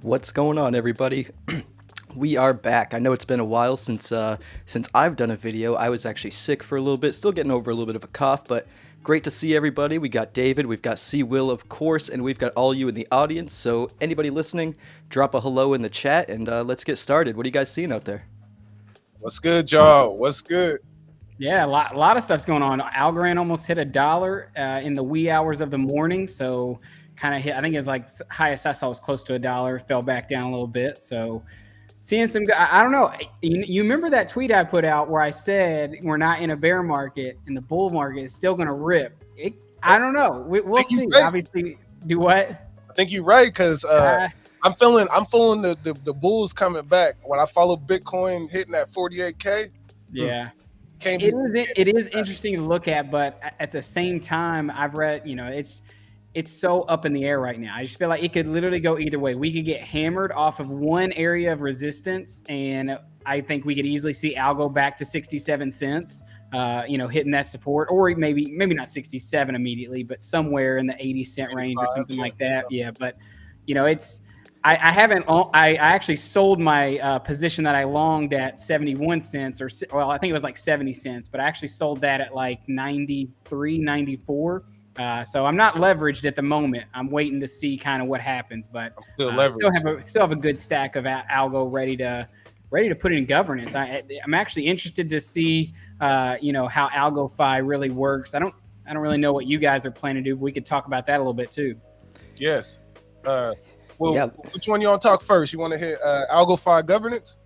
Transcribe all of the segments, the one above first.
What's going on, everybody? We are back. I know it's been a while since I've done a video. I was actually sick for a little bit, still getting over a little bit of a cough, but great to see everybody. We got David, we've got C Will, of course, and we've got all you in the audience. So anybody listening, drop a hello in the chat, and let's get started. What are you guys seeing out there? What's good, y'all? What's good? Yeah, a lot of stuff's going on. Algorand almost hit $1 in the wee hours of the morning, so kind of hit. I think it's like highest I saw was close to $1. Fell back down a little bit. So seeing some. I don't know. You remember that tweet I put out where I said we're not in a bear market and the bull market is still going to rip. I don't know. We'll see. Right. Obviously, do what? I think you're right because I'm feeling the bulls coming back. When I follow Bitcoin hitting that 48K. Yeah. It is interesting to look at, but at the same time, I've read, it's so up in the air right now. I just feel like it could literally go either way. We could get hammered off of one area of resistance, and I think we could easily see Algo back to 67 cents, hitting that support, or maybe not 67 immediately, but somewhere in the 80-cent range or something like that. Yeah, but it's. I actually sold my position that I longed at 71 cents I think it was like 70 cents, but I actually sold that at like 93, 94. So I'm not leveraged at the moment. I'm waiting to see kind of what happens, but still have a good stack of Algo ready to put in governance. I'm actually interested to see, how AlgoFi really works. I don't really know what you guys are planning to do, but we could talk about that a little bit too. Yes. Which one you want to talk first? You want to hit AlgoFi governance?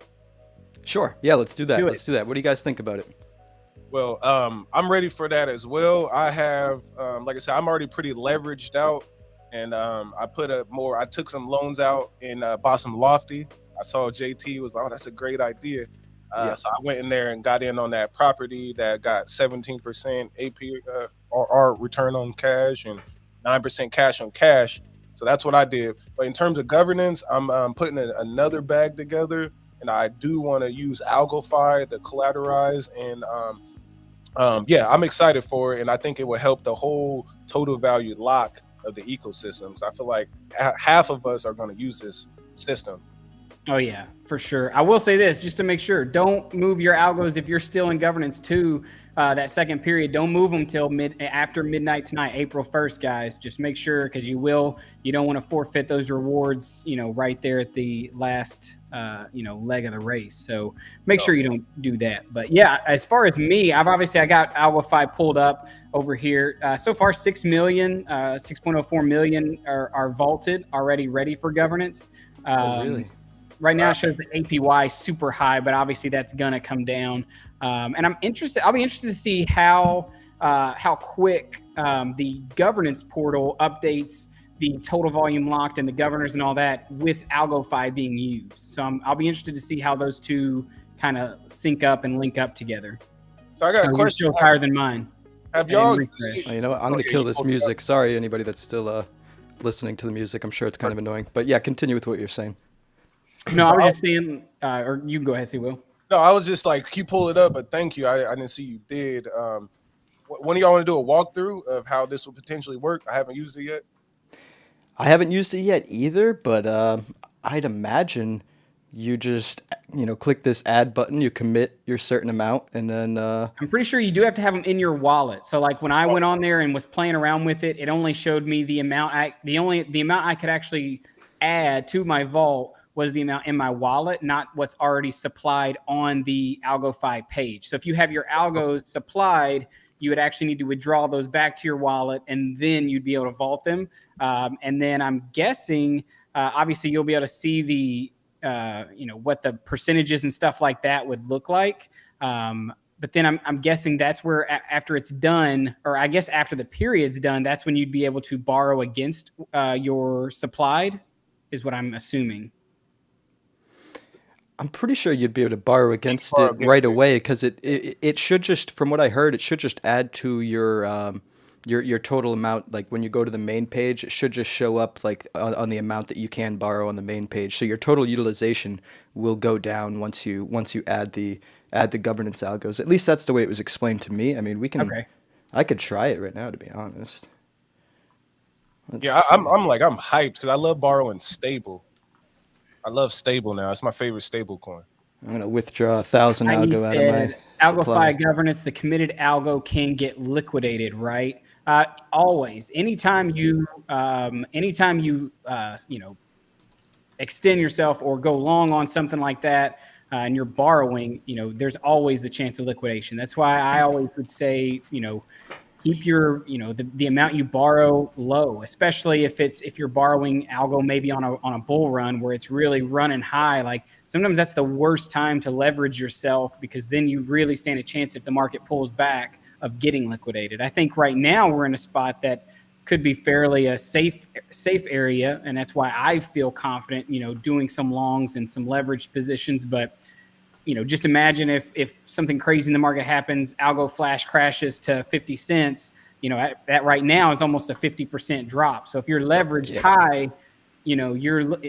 Sure. Yeah, let's do that. Let's do that. What do you guys think about it? Well, I'm ready for that as well. I have, like I said, I'm already pretty leveraged out, and I took some loans out and bought some Lofty. I saw JT was like, oh, that's a great idea. So I went in there and got in on that property that got 17% APR return on cash and 9% cash on cash. So that's what I did. But in terms of governance, I'm putting another bag together, and I do want to use AlgoFi to collateralize. And I'm excited for it, and I think it will help the whole total value lock of the ecosystems. I feel like half of us are going to use this system. Oh yeah, for sure. I will say this just to make sure: don't move your algos if you're still in governance too. That second period, don't move them till after midnight tonight, April 1st, guys. Just make sure, because you don't want to forfeit those rewards, right there at the last, leg of the race. So make sure you don't do that. But yeah, as far as me, I got AlgoFi pulled up over here. So far, 6.04 million are vaulted, already ready for governance. Really? Right now it shows the APY super high, but obviously that's gonna come down. And I'll be interested to see how quick the governance portal updates the total volume locked and the governors and all that with AlgoFi being used. So I'll be interested to see how those two kind of sync up and link up together. So I got a question higher than mine. Have y'all? You know what? I'm gonna kill this music. Sorry, anybody that's still listening to the music. I'm sure it's kind of annoying, but yeah, continue with what you're saying. No, I was just saying, or you can go ahead, see Will. No, I was just like, you pull it up, but thank you. I didn't see you did. When do y'all want to do a walkthrough of how this will potentially work? I haven't used it yet. I haven't used it yet either, but I'd imagine you just, click this add button, you commit your certain amount, and then I'm pretty sure you do have to have them in your wallet. So like when I went on there and was playing around with it, it only showed me the amount the amount I could actually add to my vault was the amount in my wallet, not what's already supplied on the AlgoFi page. So if you have your algos supplied, you would actually need to withdraw those back to your wallet, and then you'd be able to vault them. And then I'm guessing, obviously, you'll be able to see the, what the percentages and stuff like that would look like. But then I'm guessing that's where after it's done, or I guess after the period's done, that's when you'd be able to borrow against your supplied, is what I'm assuming. I'm pretty sure you'd be able to borrow against it right away, because it should just, from what I heard, it should just add to your total amount. Like when you go to the main page, it should just show up like on the amount that you can borrow on the main page. So your total utilization will go down once you add the governance algos. At least that's the way it was explained to me. I mean, I could try it right now, to be honest. I'm hyped because I love borrowing stable. I love stable now. It's my favorite stable coin. I'm gonna withdraw 1,000 He algo out of my said, supply. AlgoFi governance, the committed algo can get liquidated, right? Always. Anytime you, you know, extend yourself or go long on something like that, and you're borrowing, you know, there's always the chance of liquidation. That's why I always would say, you know, keep your, you know, the amount you borrow low, especially if you're borrowing algo maybe on a bull run where it's really running high. Like sometimes that's the worst time to leverage yourself, because then you really stand a chance, if the market pulls back, of getting liquidated. I think right now we're in a spot that could be fairly a safe area, and that's why I feel confident, you know, doing some longs and some leveraged positions. But you know, just imagine if something crazy in the market happens, algo flash crashes to 50 cents, you know, that right now is almost a 50% drop. So if you're leveraged high, you know,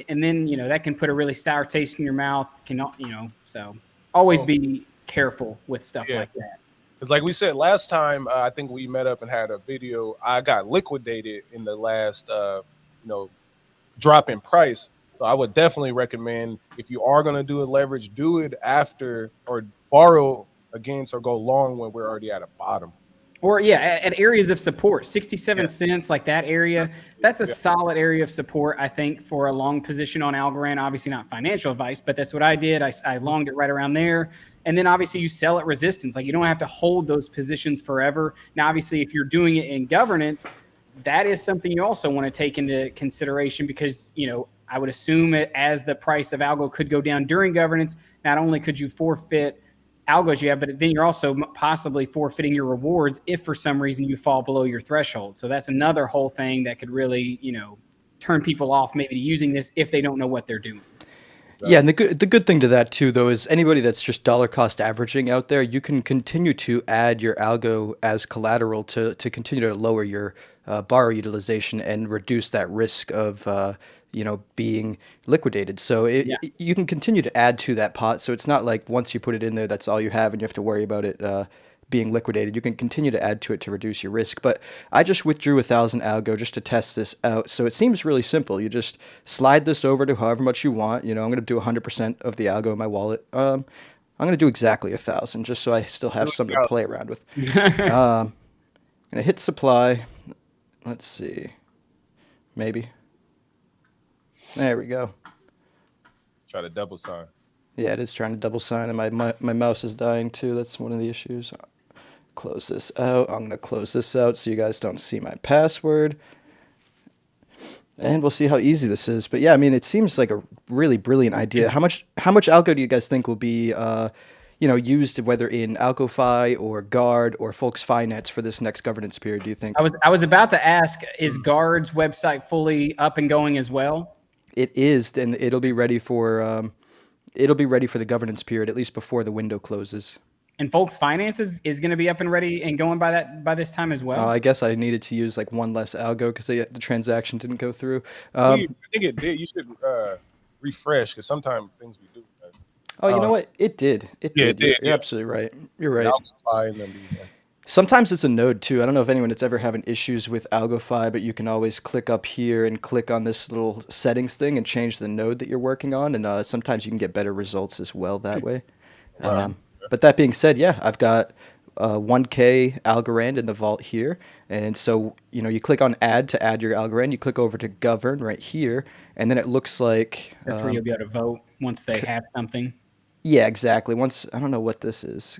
and then, you know, that can put a really sour taste in your mouth, you know, so always be careful with stuff like that. Because like we said last time, I think we met up and had a video. I got liquidated in the last, you know, drop in price. So I would definitely recommend, if you are going to do a leverage, do it after, or borrow against or go long when we're already at a bottom. Or at areas of support, 67 cents, like that area, that's a solid area of support, I think, for a long position on Algorand. Obviously not financial advice, but that's what I did. I longed it right around there. And then obviously you sell at resistance. Like you don't have to hold those positions forever. Now, obviously, if you're doing it in governance, that is something you also want to take into consideration, because, you know, I would assume as the price of algo could go down during governance, not only could you forfeit algos you have, but then you're also possibly forfeiting your rewards if for some reason you fall below your threshold. So that's another whole thing that could really, you know, turn people off maybe to using this if they don't know what they're doing. Yeah, and the good thing to that too, though, is anybody that's just dollar cost averaging out there, you can continue to add your algo as collateral to continue to lower your borrow utilization and reduce that risk of you know, being liquidated. So you can continue to add to that pot. So it's not like once you put it in there, that's all you have, and you have to worry about it being liquidated. You can continue to add to it to reduce your risk. But I just withdrew 1,000 algo just to test this out. So it seems really simple. You just slide this over to however much you want. You know, I'm going to do 100% of the algo in my wallet. I'm going to do exactly 1,000 just so I still have something to play around with. I'm going to hit supply. Let's see. Maybe. There we go. Try to double sign. Yeah, it is trying to double sign, and my mouse is dying too. That's one of the issues. Close this out. I'm going to close this out so you guys don't see my password. And we'll see how easy this is. But yeah, I mean, it seems like a really brilliant idea. How much algo do you guys think will be you know, used, whether in AlgoFi or Guard or Folks Finance, for this next governance period, do you think? I was about to ask, is Guard's website fully up and going as well? It is, and it'll be ready for the governance period, at least before the window closes. And Folks Finance is going to be up and ready and going by this time as well. I guess I needed to use like one less algo because the transaction didn't go through. I think it did. You should refresh, because sometimes things we do. Oh, you know what? It did. It did. You're absolutely right. You're right. Sometimes it's a node too. I don't know if anyone that's ever having issues with AlgoFi, but you can always click up here and click on this little settings thing and change the node that you're working on. And sometimes you can get better results as well that way. But that being said, yeah, I've got 1K Algorand in the vault here. And so, you know, you click on add to add your Algorand. You click over to govern right here. And then it looks like... That's where you'll be able to vote once they have something. Yeah, exactly. Once, I don't know what this is.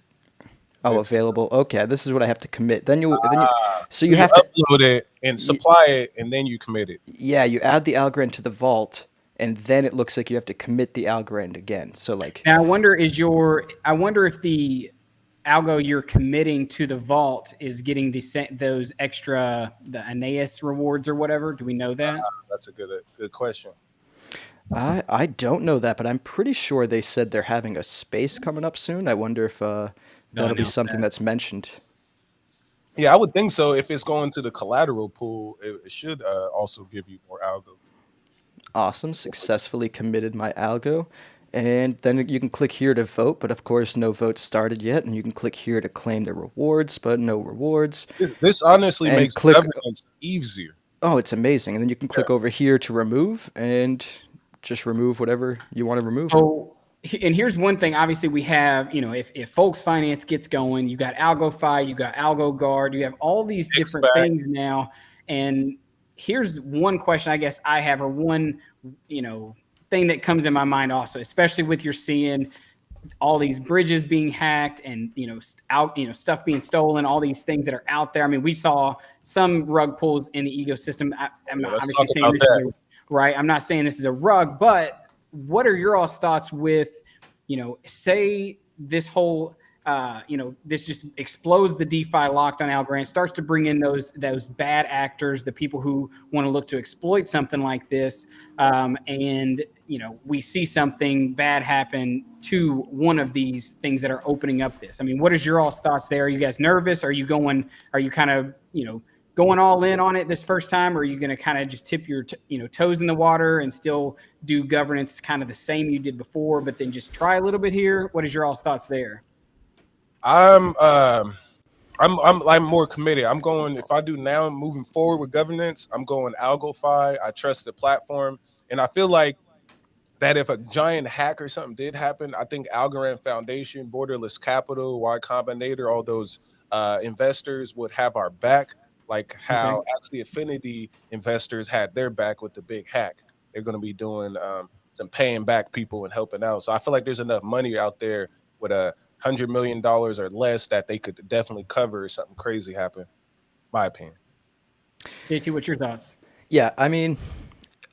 Oh, available. Okay, this is what I have to commit. So you have to upload it and supply it, and then you commit it. Yeah, you add the Algorand to the vault, and then it looks like you have to commit the Algorand again. So like, now I wonder if the algo you're committing to the vault is getting those extra, the Aeneas rewards or whatever. Do we know that? That's a good question. I don't know that, but I'm pretty sure they said they're having a space coming up soon. I wonder if that'll be something that's mentioned. Yeah, I would think so. If it's going to the collateral pool, it should also give you more algo. Awesome. Successfully committed my algo. And then you can click here to vote, but of course no votes started yet. And you can click here to claim the rewards, but no rewards. This honestly makes governance easier. Oh, it's amazing. And then you can click over here to remove, and just remove whatever you want to remove. So, and here's one thing. Obviously, we have, if Folks Finance gets going, you got AlgoFi, you got AlgoGuard, you have all these different things now. And here's one question I guess I have, or one, thing that comes in my mind also, especially with you're seeing all these bridges being hacked and stuff being stolen, all these things that are out there. I mean, we saw some rug pulls in the ecosystem. I'm not obviously saying this is right. I'm not saying this is a rug, but what are your all's thoughts with, say this whole, this just explodes the DeFi locked on Algorand, starts to bring in those bad actors, the people who want to look to exploit something like this, and we see something bad happen to one of these things that are opening up this. I mean, what is your all's thoughts there? Are you guys nervous? Are you kind of going all in on it this first time, or are you going to kind of just tip your toes in the water and still do governance kind of the same you did before, but then just try a little bit here? What is your all's thoughts there? I'm more committed. I'm going, if I do now moving forward with governance, I'm going AlgoFi. I trust the platform, and I feel like that if a giant hack or something did happen, I think Algorand Foundation, Borderless Capital, Y Combinator, all those investors would have our back, like how actually Affinity investors had their back with the big hack. They're going to be doing some paying back people and helping out. So I feel like there's enough money out there with $100 million or less that they could definitely cover if something crazy happen. My opinion. JT, what's your thoughts? Yeah, I mean,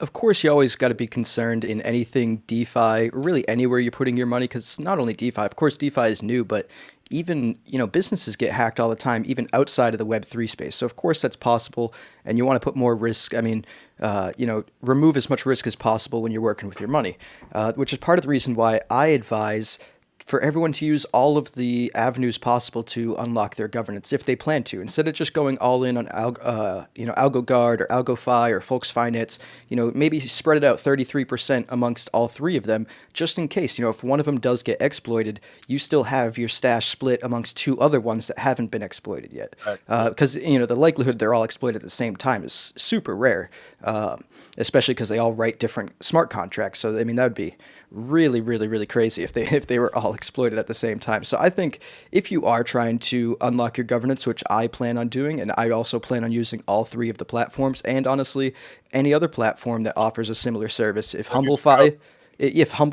of course, you always got to be concerned in anything DeFi, or really anywhere you're putting your money, because it's not only DeFi. Of course, DeFi is new, but even businesses get hacked all the time, even outside of the Web3 space. So of course that's possible, and you want to put more risk. I mean, remove as much risk as possible when you're working with your money, which is part of the reason why I advise for everyone to use all of the avenues possible to unlock their governance if they plan to, instead of just going all in on AlgoGuard or AlgoFi or Folks Finance. Maybe spread it out 33% amongst all three of them, just in case. If one of them does get exploited, you still have your stash split amongst two other ones that haven't been exploited yet. Because the likelihood they're all exploited at the same time is super rare, especially because they all write different smart contracts. So I mean, that would be really, really, really crazy if they were all exploited at the same time. So I think if you are trying to unlock your governance, which I plan on doing, and I also plan on using all three of the platforms, and honestly, any other platform that offers a similar service, if Humble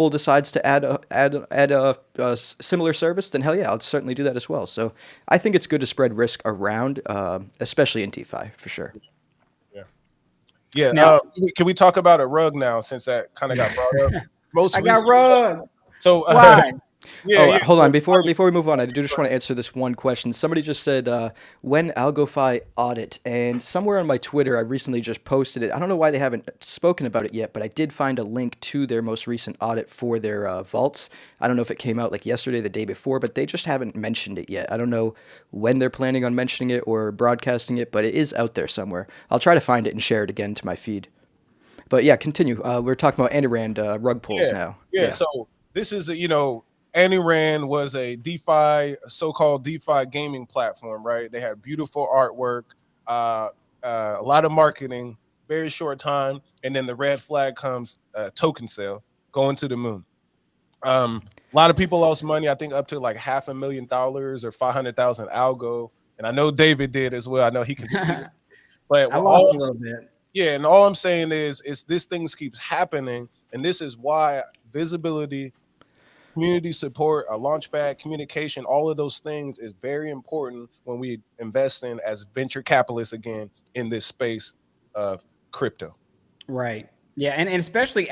decides to add a similar service, then hell yeah, I'll certainly do that as well. So I think it's good to spread risk around, especially in DeFi, for sure. Yeah. Now, can we talk about a rug now, since that kind of got brought up? I got rug. So why? Hold on. Before we move on, I do just want to answer this one question. Somebody just said, when AlgoFi audit? And somewhere on my Twitter, I recently just posted it. I don't know why they haven't spoken about it yet, but I did find a link to their most recent audit for their vaults. I don't know if it came out like yesterday, the day before, but they just haven't mentioned it yet. I don't know when they're planning on mentioning it or broadcasting it, but it is out there somewhere. I'll try to find it and share it again to my feed. But yeah, continue. We're talking about Algorand rug pulls now. Yeah. So this is Algorand was a DeFi, so-called DeFi gaming platform, right? They had beautiful artwork, a lot of marketing, very short time, and then the red flag comes, token sale, going to the moon. A lot of people lost money. I think up to like $500,000 or 500,000 algo, and I know David did as well. I know he can speak. But I lost a little bit. Yeah, and all I'm saying is this things keeps happening, and this is why visibility, community support, a launchpad, communication, all of those things is very important when we invest in as venture capitalists again in this space of crypto. Right. Yeah, and especially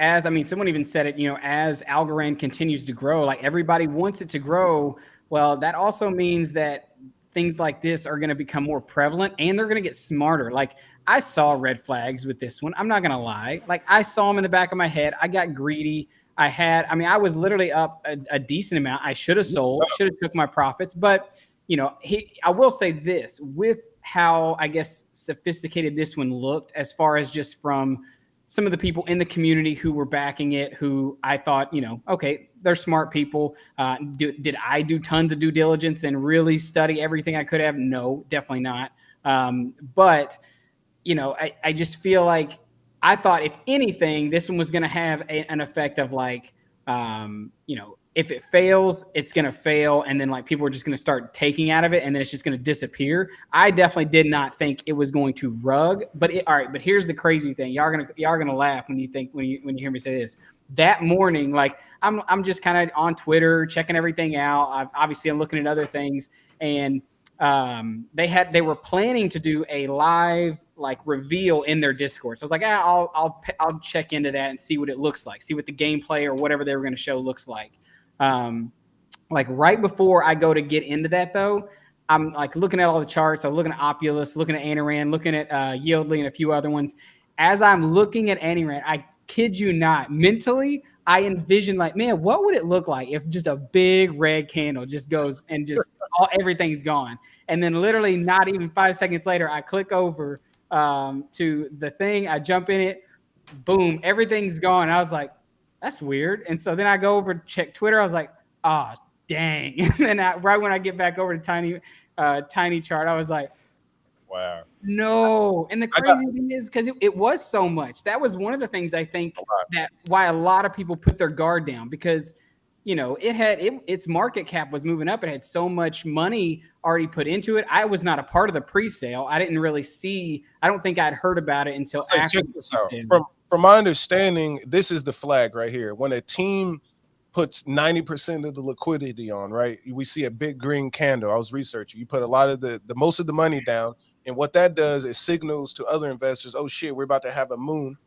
someone even said it, as Algorand continues to grow, like everybody wants it to grow. Well, that also means that things like this are going to become more prevalent, and they're going to get smarter. Like I saw red flags with this one. I'm not going to lie. Like I saw them in the back of my head. I got greedy. I was literally up a decent amount. I should have sold, should have took my profits. But, I will say this, with how, I guess, sophisticated this one looked, as far as just from some of the people in the community who were backing it, who I thought, okay, they're smart people. Did I do tons of due diligence and really study everything I could have? No, definitely not. But, I just feel like I thought if anything, this one was going to have an effect of like, if it fails, it's going to fail. And then like people are just going to start taking out of it and then it's just going to disappear. I definitely did not think it was going to rug, but all right. But here's the crazy thing. Y'all are going to laugh when you hear me say this. That morning, like I'm just kind of on Twitter, checking everything out. I'm looking at other things, and they were planning to do a live like reveal in their Discord. So I was like, I'll check into that and see what it looks like, see what the gameplay or whatever they were going to show looks like. Like right before I go to get into that though, I'm like looking at all the charts. I'm looking at Opulus, looking at Algorand, looking at Yieldly and a few other ones. As I'm looking at Algorand, I kid you not, mentally, I envision like, man, what would it look like if just a big red candle just goes and just everything's gone? And then literally not even 5 seconds later, I click over to the thing. I jump in it. Boom, everything's gone. I was like, that's weird. And so then I go over to check Twitter. I was like, oh, dang. And then right when I get back over to Tiny Chart, I was like, wow. No. And the crazy thing is because it was so much. That was one of the things I think that why a lot of people put their guard down, because its market cap was moving up. It had so much money already put into it. I was not a part of the pre-sale. I didn't really see. I don't think I'd heard about it until after. Check this out. From my understanding, this is the flag right here. When a team puts 90% of the liquidity on, right, we see a big green candle. I was researching. You put a lot of the most of the money down, and what that does is signals to other investors, oh shit, we're about to have a moon.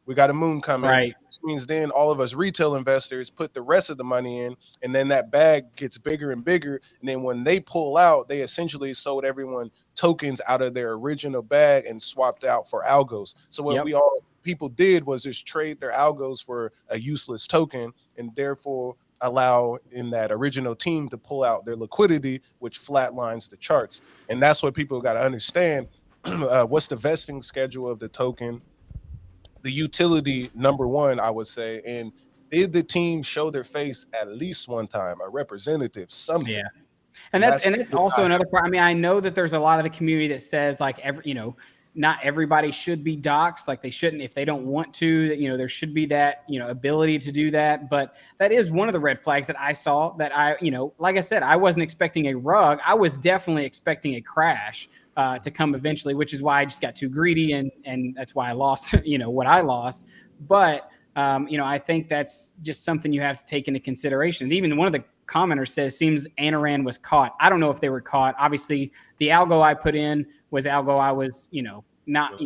We got a moon coming. Right. Which means then all of us retail investors put the rest of the money in, and then that bag gets bigger and bigger. And then when they pull out, they essentially sold everyone tokens out of their original bag and swapped out for algos. So what people did was just trade their algos for a useless token, and therefore allow in that original team to pull out their liquidity, which flatlines the charts. And that's what people got to understand. What's the vesting schedule of the token? The utility, number one, I would say, and did the team show their face at least one time, a representative, something? Yeah, and that's also another part. I mean, I know that there's a lot of the community that says like not everybody should be doxxed. Like they shouldn't if they don't want to. There should be that ability to do that. But that is one of the red flags that I saw. That like I said, I wasn't expecting a rug. I was definitely expecting a crash to come eventually, which is why I just got too greedy and that's why I lost, what I lost. But, I think that's just something you have to take into consideration. Even one of the commenters says, seems Algorand was caught. I don't know if they were caught. Obviously the algo I put in was algo I was, not,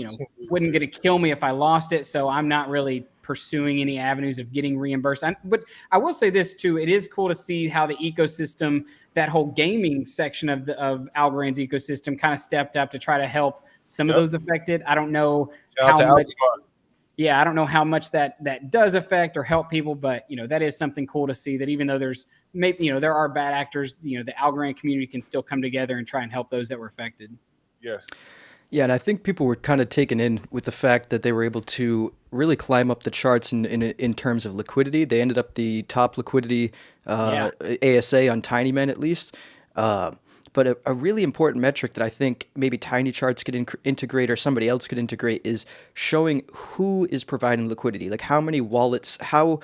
wouldn't get to kill me if I lost it. So I'm not really pursuing any avenues of getting reimbursed. But I will say this too. It is cool to see how the ecosystem, that whole gaming section of Algorand's ecosystem kind of stepped up to try to help some of those affected. I don't know how much. Yeah, I don't know how much that does affect or help people, but that is something cool to see, that even though there's maybe there are bad actors, the Algorand community can still come together and try and help those that were affected. Yes. Yeah, and I think people were kind of taken in with the fact that they were able to really climb up the charts in terms of liquidity. They ended up the top liquidity ASA on Tinyman at least. But a really important metric that I think maybe Tiny Charts could integrate or somebody else could integrate is showing who is providing liquidity. Like how many wallets, how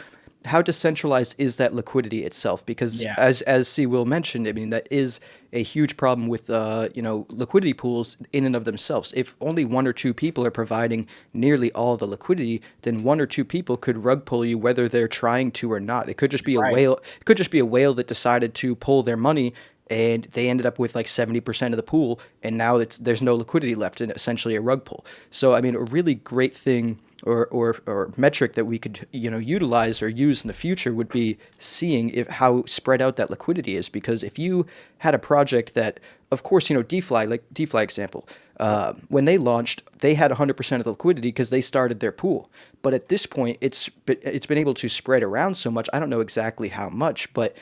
decentralized is that liquidity itself? Because as C. Will mentioned, I mean, that is a huge problem with liquidity pools in and of themselves. If only one or two people are providing nearly all the liquidity, then one or two people could rug pull you whether they're trying to or not. It could just be a whale. It could just be a whale that decided to pull their money, and they ended up with like 70% of the pool, and now there's no liquidity left, and essentially a rug pull. So I mean, a really great thing or metric that we could utilize or use in the future would be seeing how spread out that liquidity is. Because if you had a project that, of course, DeFi example, when they launched, they had 100% of the liquidity because they started their pool. But at this point, it's been able to spread around so much. I don't know exactly how much, but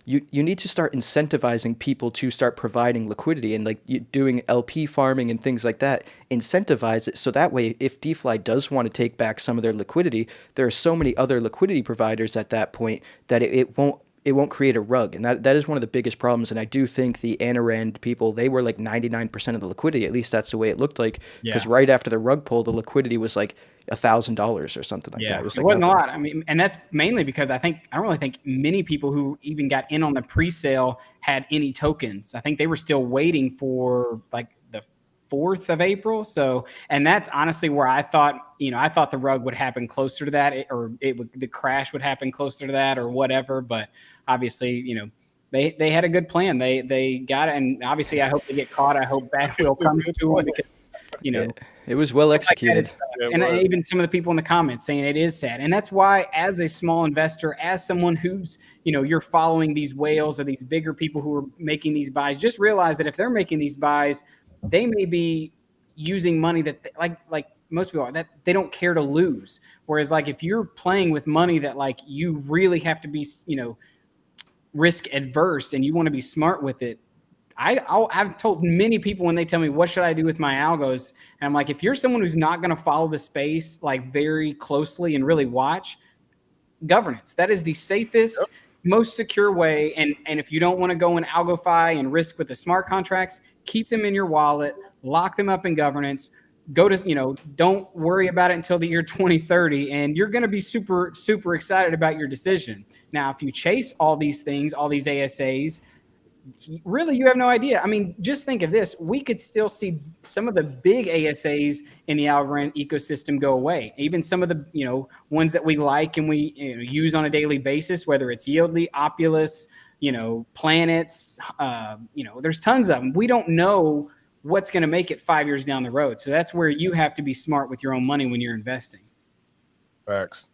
you need to start incentivizing people to start providing liquidity, and doing LP farming and things like that. Incentivize it so that way, if DeFi does want to take back some of their liquidity, there are so many other liquidity providers at that point that it won't won't create a rug, and that is one of the biggest problems. And I do think the Algorand people, they were like 99% of the liquidity. At least that's the way it looked like. Because right after the rug pull, the liquidity was like $1,000 or something like that. It was like wasn't nothing. a lot. I mean, and that's mainly because I don't really think many people who even got in on the pre-sale had any tokens. I think they were still waiting for like the 4th of April. So, and that's honestly where I thought the rug would happen closer to that, the crash would happen closer to that or whatever. But obviously, they had a good plan. They got it. And obviously I hope they get caught. I hope bad will comes to them because, it was well executed. Like and even some of the people in the comments saying it is sad. And that's why, as a small investor, as someone who's, you're following these whales or these bigger people who are making these buys, just realize that if they're making these buys, they may be using money that like most people are, that they don't care to lose. Whereas like if you're playing with money that like you really have to be, risk adverse and you want to be smart with it. I've told many people when they tell me, what should I do with my algos? And I'm like, if you're someone who's not going to follow the space like very closely and really watch, governance. That is the safest, most secure way. And if you don't want to go in AlgoFi and risk with the smart contracts, keep them in your wallet, lock them up in governance. Go to, don't worry about it until the year 2030. And you're going to be super, super excited about your decision. Now, if you chase all these things, all these ASAs, really, you have no idea. I mean, just think of this. We could still see some of the big ASAs in the Algorand ecosystem go away. Even some of the, ones that we like and we use on a daily basis, whether it's Yieldly, Opulus, Planets, there's tons of them. We don't know what's going to make it 5 years down the road. So that's where you have to be smart with your own money when you're investing. Facts.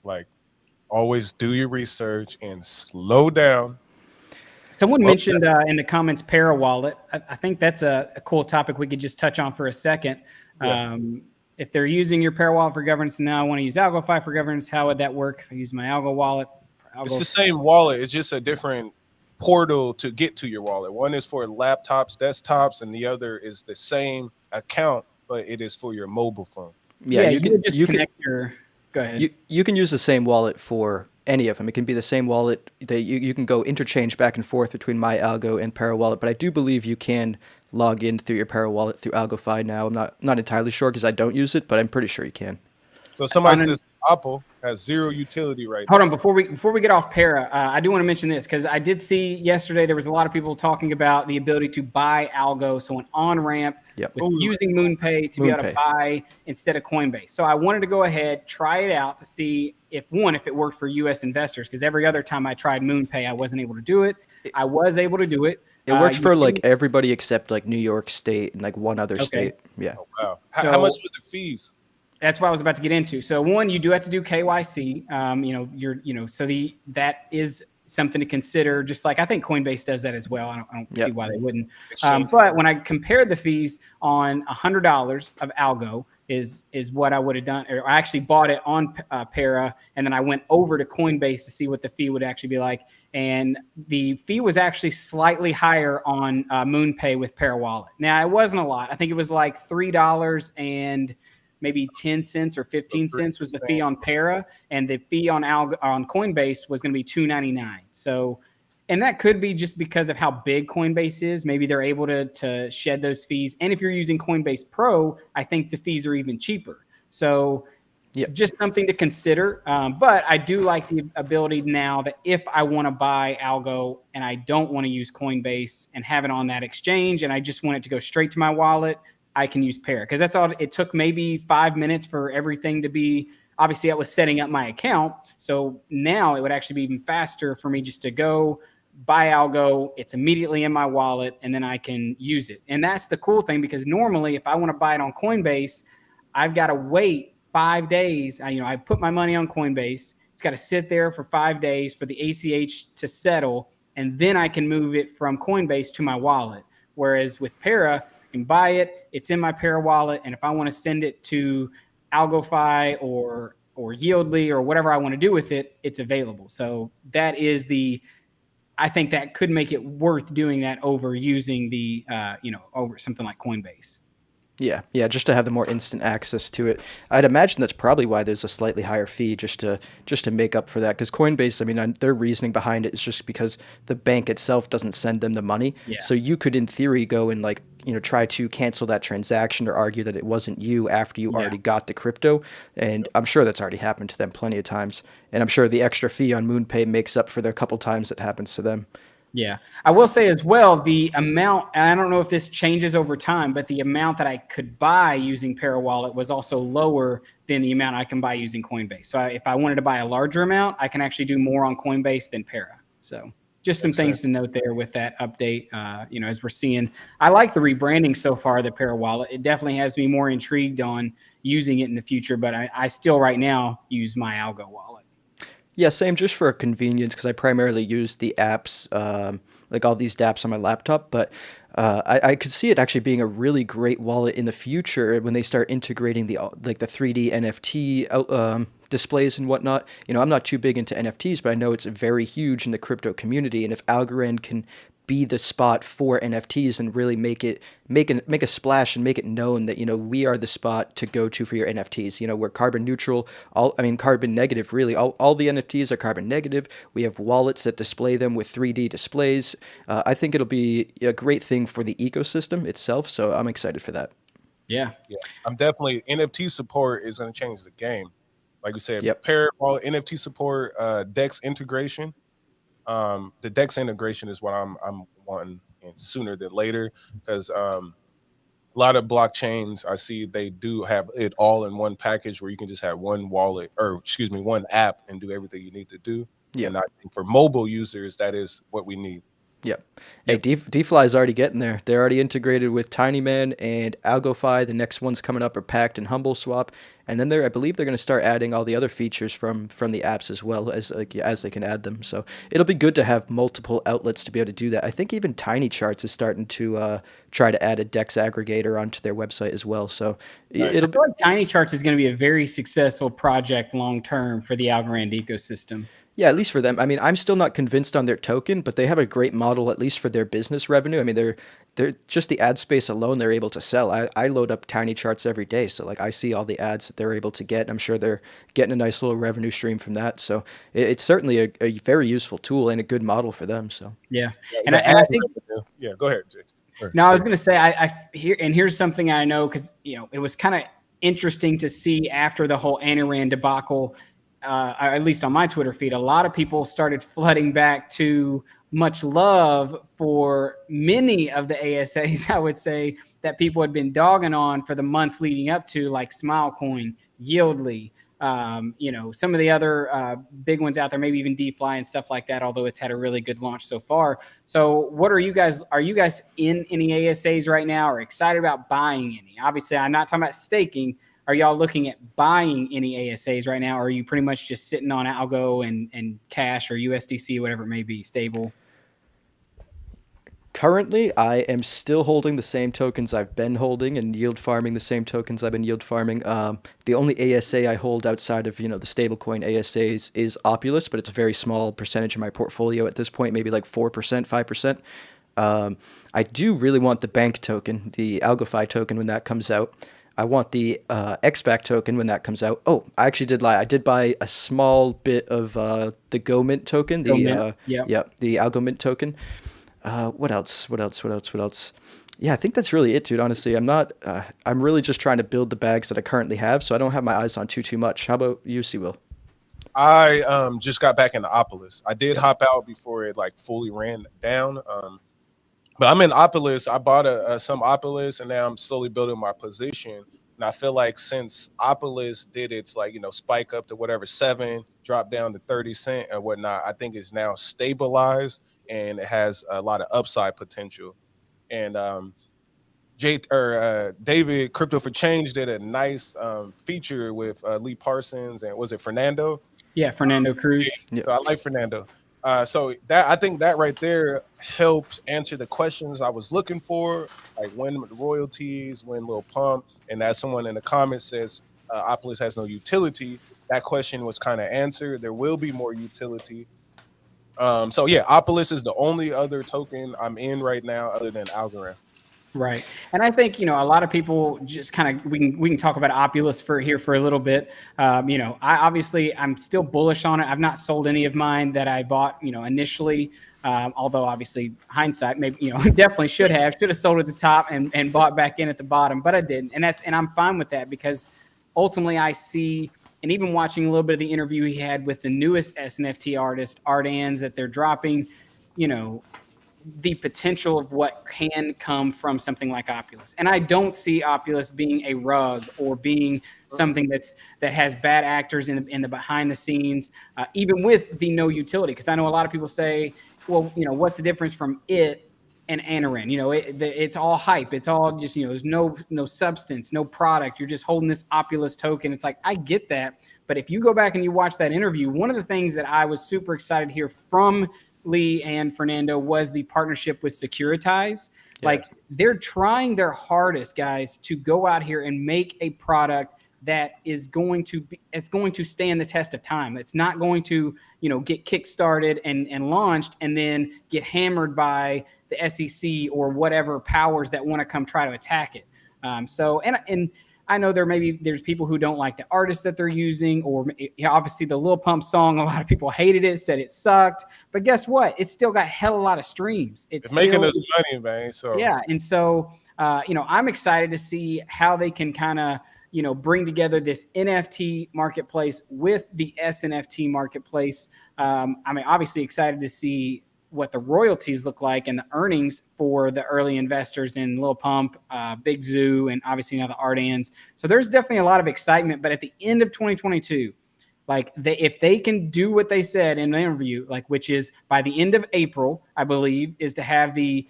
Like, always do your research and slow down. Someone mentioned in the comments Pera wallet. I think that's a cool topic we could just touch on for a second. Yeah. If they're using your Pera wallet for governance and now I want to use AlgoFi for governance, how would that work if I use my Algo wallet? It's the same wallet. It's just a different portal to get to your wallet. One is for laptops, desktops, and the other is the same account, but it is for your mobile phone. Yeah, you can just connect your... Go ahead. You can use the same wallet for any of them. It can be the same wallet. You can go interchange back and forth between my Algo and Pera wallet, but I do believe you can log in through your Pera wallet through AlgoFi now. I'm not entirely sure because I don't use it, but I'm pretty sure you can. So somebody says Oppo has zero utility right now. Hold on, before we get off Pera, I do want to mention this because I did see yesterday there was a lot of people talking about the ability to buy Algo, so an on-ramp with using MoonPay to be able to buy instead of Coinbase. So I wanted to go ahead, try it out to see if it worked for U.S. investors because every other time I tried MoonPay, I wasn't able to do it. I was able to do it. It works for like everybody except like New York State and like one other state. Yeah. Oh, wow. How much was the fees? That's what I was about to get into. So one, you do have to do KYC. That is something to consider. Just like I think Coinbase does that as well. I don't see why they wouldn't. But when I compared the fees on $100 of Algo is what I would have done. Or I actually bought it on Pera, and then I went over to Coinbase to see what the fee would actually be like. And the fee was actually slightly higher on MoonPay with Pera Wallet. Now it wasn't a lot. I think it was like $3 and maybe 10 cents or 15 cents was the fee on Pera, and the fee on Coinbase was going to be $2.99. So, and that could be just because of how big Coinbase is. Maybe they're able to shed those fees. And if you're using Coinbase Pro, I think the fees are even cheaper. So just something to consider. But I do like the ability now that if I want to buy Algo and I don't want to use Coinbase and have it on that exchange, and I just want it to go straight to my wallet, I can use Pera because that's all. It took maybe 5 minutes for everything to be. Obviously, I was setting up my account, so now it would actually be even faster for me just to go buy Algo. It's immediately in my wallet, and then I can use it. And that's the cool thing because normally, if I want to buy it on Coinbase, I've got to wait 5 days. I put my money on Coinbase. It's got to sit there for 5 days for the ACH to settle, and then I can move it from Coinbase to my wallet. Whereas with Pera, buy it, it's in my Pera wallet, and if I want to send it to AlgoFi or Yieldly or whatever I want to do with it, it's available. So that is I think that could make it worth doing that over using over something like Coinbase. Yeah, just to have the more instant access to it. I'd imagine that's probably why there's a slightly higher fee, just to make up for that. Because Coinbase, I mean, their reasoning behind it is just because the bank itself doesn't send them the money. Yeah. So you could, in theory, go and like try to cancel that transaction or argue that it wasn't you after you already got the crypto. And I'm sure that's already happened to them plenty of times. And I'm sure the extra fee on MoonPay makes up for the couple times it happens to them. Yeah. I will say as well, the amount, and I don't know if this changes over time, but the amount that I could buy using Pera Wallet was also lower than the amount I can buy using Coinbase. So if I wanted to buy a larger amount, I can actually do more on Coinbase than Pera. So just some things to note there with that update. As we're seeing, I like the rebranding so far, the Pera Wallet. It definitely has me more intrigued on using it in the future, but I still right now use my Algo wallet. Yeah, same, just for convenience, because I primarily use the apps, like all these dApps on my laptop. But I could see it actually being a really great wallet in the future when they start integrating the 3D NFT displays and whatnot. I'm not too big into NFTs, but I know it's very huge in the crypto community. And if Algorand can be the spot for NFTs and really make a splash and make it known that we are the spot to go to for your NFTs. We're carbon neutral. Carbon negative. Really, all the NFTs are carbon negative. We have wallets that display them with 3D displays. I think it'll be a great thing for the ecosystem itself. So I'm excited for that. Yeah. I'm definitely NFT support is going to change the game. Like you said, Pera Wallet, NFT support, DEX integration. The DEX integration is what I'm wanting sooner than later, because a lot of blockchains I see they do have it all in one package where you can just have one wallet, or one app, and do everything you need to do. Yeah. And I think for mobile users, that is what we need. Yep. Hey, DeFi is already getting there. They're already integrated with TinyMan and AlgoFi. The next ones coming up are Pact and HumbleSwap, and then I believe they're going to start adding all the other features from the apps as well as they can add them. So it'll be good to have multiple outlets to be able to do that. I think even Tiny Charts is starting to try to add a DEX aggregator onto their website as well. So I feel like Tiny Charts is going to be a very successful project long term for the Algorand ecosystem. Yeah, at least for them. I mean, I'm still not convinced on their token, but they have a great model, at least for their business revenue. I mean, they're just the ad space alone they're able to sell. I load up Tiny Charts every day, so like I see all the ads that they're able to get. I'm sure they're getting a nice little revenue stream from that. So it's certainly a very useful tool and a good model for them. So and I think go ahead, Jake. No, I was going to say here's something I know, because it was kind of interesting to see after the whole Anaran debacle. At least on my Twitter feed, a lot of people started flooding back to much love for many of the ASAs, I would say, that people had been dogging on for the months leading up to, like Smilecoin, Yieldly, some of the other big ones out there, maybe even DeFi and stuff like that, although it's had a really good launch so far. So what are you guys in any ASAs right now, or excited about buying any? Obviously, I'm not talking about staking. Are y'all looking at buying any ASAs right now, or are you pretty much just sitting on Algo and cash or USDC, whatever it may be, stable? Currently, I am still holding the same tokens I've been holding and yield farming the same tokens I've been yield farming. The only ASA I hold outside of the stablecoin ASAs is Opulus, but it's a very small percentage of my portfolio at this point, maybe like 4%, 5%. I do really want the bank token, the AlgoFi token, when that comes out. I want the XBAC token when that comes out. Oh, I actually did lie. I did buy a small bit of the GoMint token, the AlgoMint token. What else? Yeah, I think that's really it, dude. Honestly, I'm really just trying to build the bags that I currently have, so I don't have my eyes on too much. How about you, Will? I just got back into Opulus. I did hop out before it like fully ran down. But I'm in Opulus. I bought some Opulus, and now I'm slowly building my position. And I feel like since Opulus did its spike up to whatever 7, drop down to 30 cents and whatnot, I think it's now stabilized and it has a lot of upside potential. And David Crypto for Change did a nice feature with Lee Parsons and was it Fernando? Yeah, Fernando Cruz. So I like Fernando. So I think that right there helps answer the questions I was looking for, like when royalties, when Lil Pump, and as someone in the comments says, Opulus has no utility. That question was kind of answered. There will be more utility. So Opulus is the only other token I'm in right now other than Algorand. Right. And I think, a lot of people just kind of, we can talk about Opulus for a little bit. I'm still bullish on it. I've not sold any of mine that I bought, initially. Although obviously hindsight, maybe, definitely should have sold at the top and bought back in at the bottom, but I didn't. And I'm fine with that because ultimately I see, and even watching a little bit of the interview he had with the newest SNFT artist, Ardans, that they're dropping, the potential of what can come from something like Opulus. And I don't see Opulus being a rug or being something that has bad actors in the behind the scenes, even with the no utility. Because I know a lot of people say, well, what's the difference from it and Anaran? It's all hype. It's all just, there's no substance, no product. You're just holding this Opulus token. It's like, I get that. But if you go back and you watch that interview, one of the things that I was super excited to hear from Lee and Fernando was the partnership with Securitize. Yes. Like, they're trying their hardest, guys, to go out here and make a product that is going to stand the test of time. It's not going to, get kickstarted and launched and then get hammered by the SEC or whatever powers that want to come try to attack it. And I know there's people who don't like the artists that they're using, or obviously the Lil Pump song, a lot of people hated it, said it sucked. But guess what? It's still got hell a lot of streams. It's making us money, man. So yeah, and so I'm excited to see how they can kind of bring together this NFT marketplace with the SNFT marketplace. Obviously excited to see what the royalties look like and the earnings for the early investors in Lil Pump, Big Zoo, and obviously now the Ardans. So there's definitely a lot of excitement. But at the end of 2022, if they can do what they said in the interview, which is by the end of April, I believe, is to have the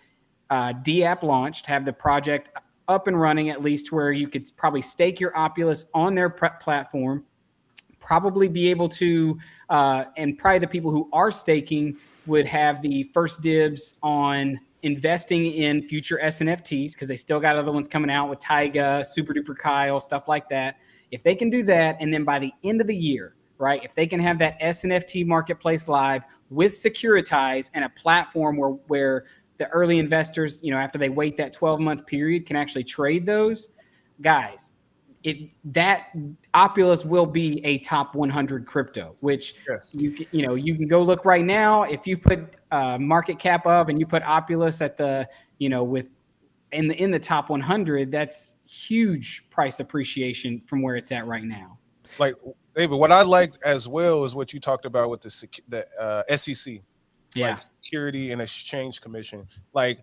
D-app launched, have the project up and running, at least where you could probably stake your Opulus on their platform, probably be able to, and probably the people who are staking would have the first dibs on investing in future SNFTs because they still got other ones coming out with Tyga, Super Duper Kyle, stuff like that. If they can do that, and then by the end of the year, right, if they can have that SNFT marketplace live with Securitize and a platform where the early investors, after they wait that 12-month period, can actually trade those, guys, that Opulus will be a top 100 crypto, which yes. you can go look right now. If you put market cap up and you put Opulus at the, in the top 100, that's huge price appreciation from where it's at right now. Like, David, what I liked as well is what you talked about with the SEC, yeah, Security and Exchange Commission. Like,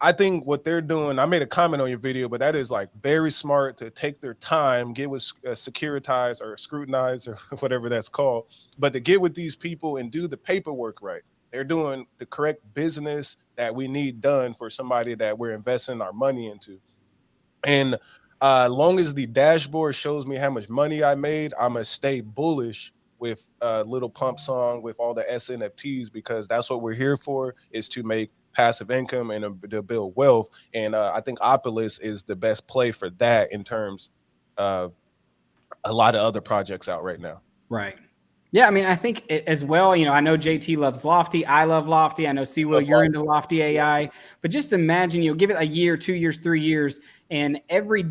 I think what they're doing, I made a comment on your video, but that is very smart to take their time, get with Securitize or Scrutinize or whatever that's called, but to get with these people and do the paperwork right. They're doing the correct business that we need done for somebody that we're investing our money into. And long as the dashboard shows me how much money I made, I'm going to stay bullish with Little Pump song, with all the SNFTs, because that's what we're here for, is to make passive income and to build wealth. And I think Opulus is the best play for that in terms of a lot of other projects out right now. Right. Yeah, I think as well, I know JT loves Lofty. I love Lofty. I know C-Will, you're into Lofty AI. But just imagine, give it a year, 2 years, 3 years, and every,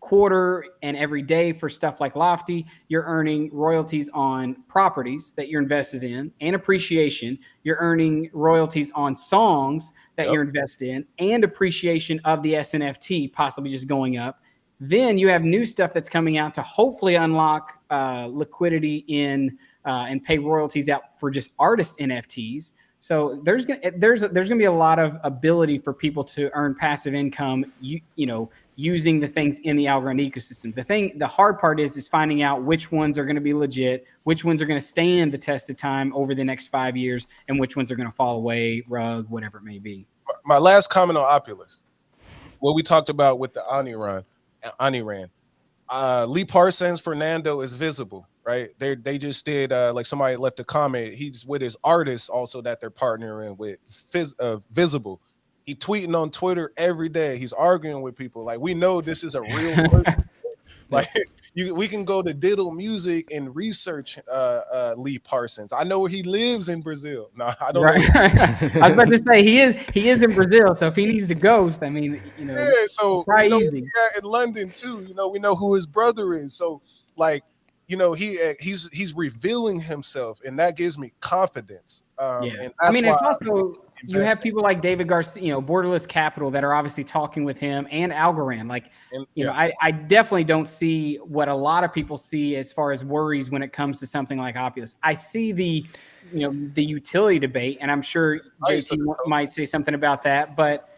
quarter and every day for stuff like Lofty, you're earning royalties on properties that you're invested in and appreciation. You're earning royalties on songs that you're invested in and appreciation of the SNFT possibly just going up. Then you have new stuff that's coming out to hopefully unlock liquidity in and pay royalties out for just artist NFTs. So there's gonna be a lot of ability for people to earn passive income, using the things in the Algorand ecosystem. The hard part is finding out which ones are going to be legit, which ones are going to stand the test of time over the next 5 years, and which ones are going to fall away, rug, whatever it may be. My last comment on Opulus, what we talked about with the Aniran. Lee Parsons, Fernando is visible, right? They just did somebody left a comment. He's with his artists also that they're partnering with, Visible. He tweeting on Twitter every day. He's arguing with people. Like, we know this is a real person. Like we can go to Diddle Music and research Lee Parsons. I know where he lives in Brazil. No, I don't know. I was about to say he is in Brazil, so if he needs to ghost, I mean, Yeah, so easy. In London too. We know who his brother is. So like, he's revealing himself, and that gives me confidence. And I mean, it's also you have people like David Garcia, Borderless Capital, that are obviously talking with him, and Algorand. Like, I definitely don't see what a lot of people see as far as worries when it comes to something like Opulus. I see the utility debate, and I'm sure JT might say something about that, but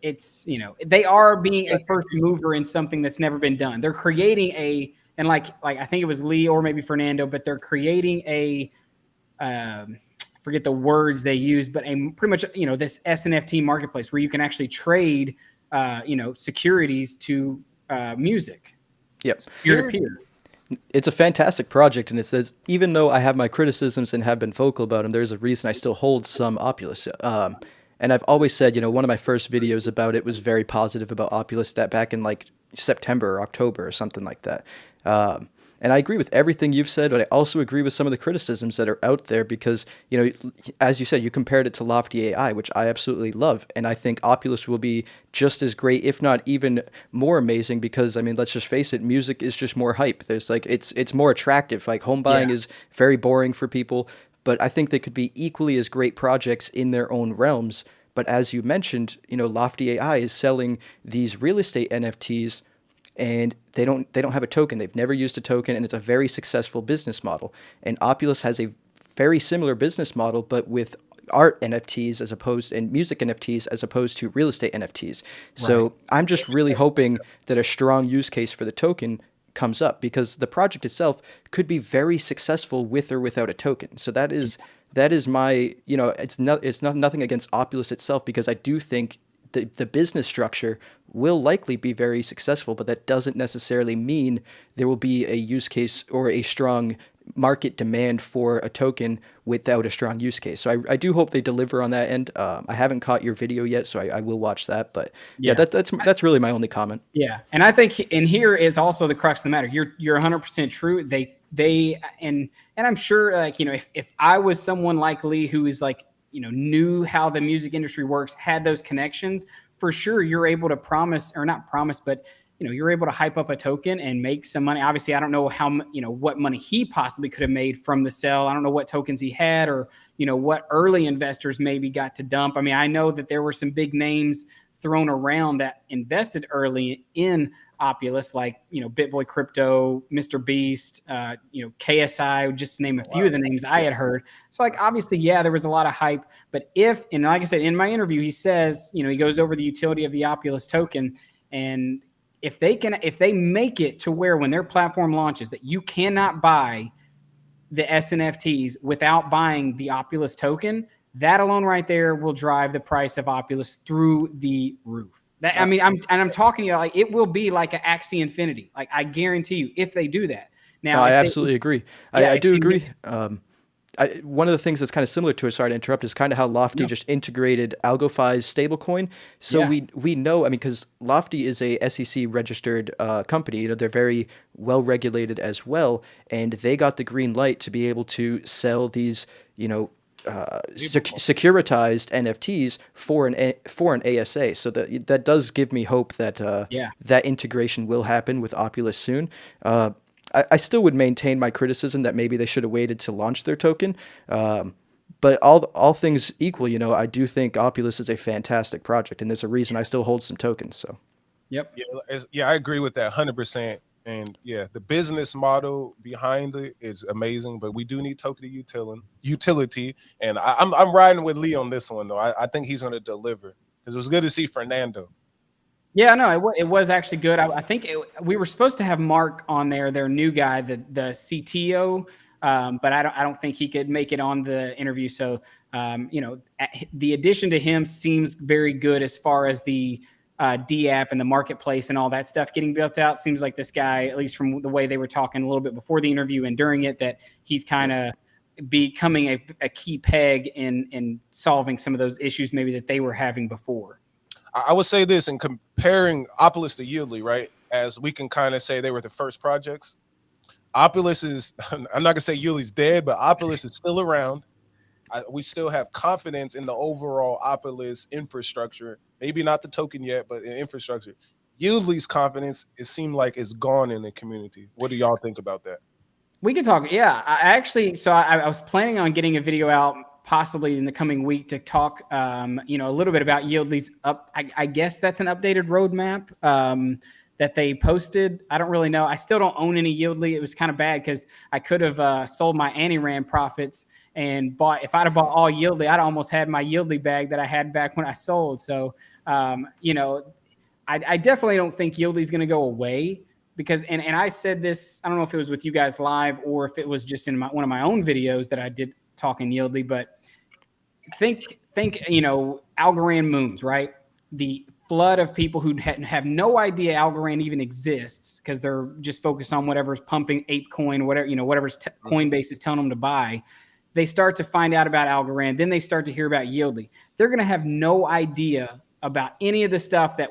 it's, they are being a first mover in something that's never been done. They're creating and like I think it was Lee or maybe Fernando, but they're creating forget the words they use, but pretty much, this SNFT marketplace where you can actually trade, securities to music. Yep. Peer-to-peer. It's a fantastic project, and it says, even though I have my criticisms and have been vocal about them, there's a reason I still hold some Opulus. And I've always said, one of my first videos about it was very positive about Opulus, that back in like September or October or something like that. And I agree with everything you've said, but I also agree with some of the criticisms that are out there because, as you said, you compared it to Lofty AI, which I absolutely love. And I think Opulus will be just as great, if not even more amazing, because, I mean, let's just face it, music is just more hype. There's like, it's more attractive. Like home buying is very boring for people, but I think they could be equally as great projects in their own realms. But as you mentioned, Lofty AI is selling these real estate NFTs, and they don't have a token. They've never used a token, and it's a very successful business model. And Opulus has a very similar business model, but with art NFTs and music NFTs as opposed to real estate NFTs. So I'm just really hoping that a strong use case for the token comes up, because the project itself could be very successful with or without a token. So that is my, it's nothing against Opulus itself, because I do think the business structure will likely be very successful, but that doesn't necessarily mean there will be a use case or a strong market demand for a token without a strong use case. So I do hope they deliver on that end. I haven't caught your video yet, so I will watch that. But that's really my only comment. Yeah, and I think, and here is also the crux of the matter. You're 100% true. They and I'm sure, like, if I was someone like Lee who is like, knew how the music industry works, had those connections, for sure you're able to promise, or not promise, but you're able to hype up a token and make some money. Obviously, I don't know how, what money he possibly could have made from the sale. I don't know what tokens he had, or, what early investors maybe got to dump. I mean, I know that there were some big names thrown around that invested early in Opulus, like, BitBoy Crypto, Mr. Beast, KSI, just to name a few of the names I had heard. So, like, obviously, there was a lot of hype. But and like I said, in my interview, he says, he goes over the utility of the Opulus token. And if they make it to where when their platform launches that you cannot buy the SNFTs without buying the Opulus token, that alone right there will drive the price of Opulus through the roof. I mean, I'm talking to you like it will be like an Axie Infinity. Like, I guarantee you, if they do that. Now, I absolutely agree. I do agree. One of the things that's kind of similar to it, sorry to interrupt, is kind of how Lofty just integrated AlgoFi's stablecoin. So we know, I mean, because Lofty is a SEC registered company, they're very well regulated as well, and they got the green light to be able to sell these, securitized NFTs for an ASA. So that does give me hope that that integration will happen with Opulus soon. I still would maintain my criticism that maybe they should have waited to launch their token. But all things equal, I do think Opulus is a fantastic project, and there's a reason I still hold some tokens. So, I agree with that 100%. And the business model behind it is amazing, but we do need token utility. And I'm riding with Lee on this one, though. I think he's going to deliver, because it was good to see Fernando. Yeah, no, it was actually good. I think we were supposed to have Mark on there, their new guy, the CTO, but I don't think he could make it on the interview. So, the addition to him seems very good as far as the D-app and the marketplace and all that stuff getting built out. Seems like this guy, at least from the way they were talking a little bit before the interview and during it, that he's kind of becoming a key peg in solving some of those issues maybe that they were having before. I would say this, in comparing Opulus to Yieldly, right? as we can kind of say they were the first projects. Opulus is, I'm not gonna say Yuli's dead, but Opulus is still around. We still have confidence in the overall Opulus infrastructure. Maybe not the token yet, but in infrastructure. Yuli's confidence, it seemed like it's gone in the community. What do y'all think about that? We could talk. Yeah, I was planning on getting a video out possibly in the coming week to talk, a little bit about Yieldly's up. I guess that's an updated roadmap that they posted. I don't really know. I still don't own any Yieldly. It was kind of bad because I could have sold my Antirand profits and bought. If I'd have bought all Yieldly, I'd almost had my Yieldly bag that I had back when I sold. So, I definitely don't think Yieldly's going to go away. Because and I said this, I don't know if it was with you guys live or if it was just in one of my own videos that I did talking Yieldly, but think Algorand moons, right? The flood of people who have no idea Algorand even exists because they're just focused on whatever's pumping ApeCoin, whatever's Coinbase is telling them to buy. They start to find out about Algorand, then they start to hear about Yieldly. They're going to have no idea about any of the stuff that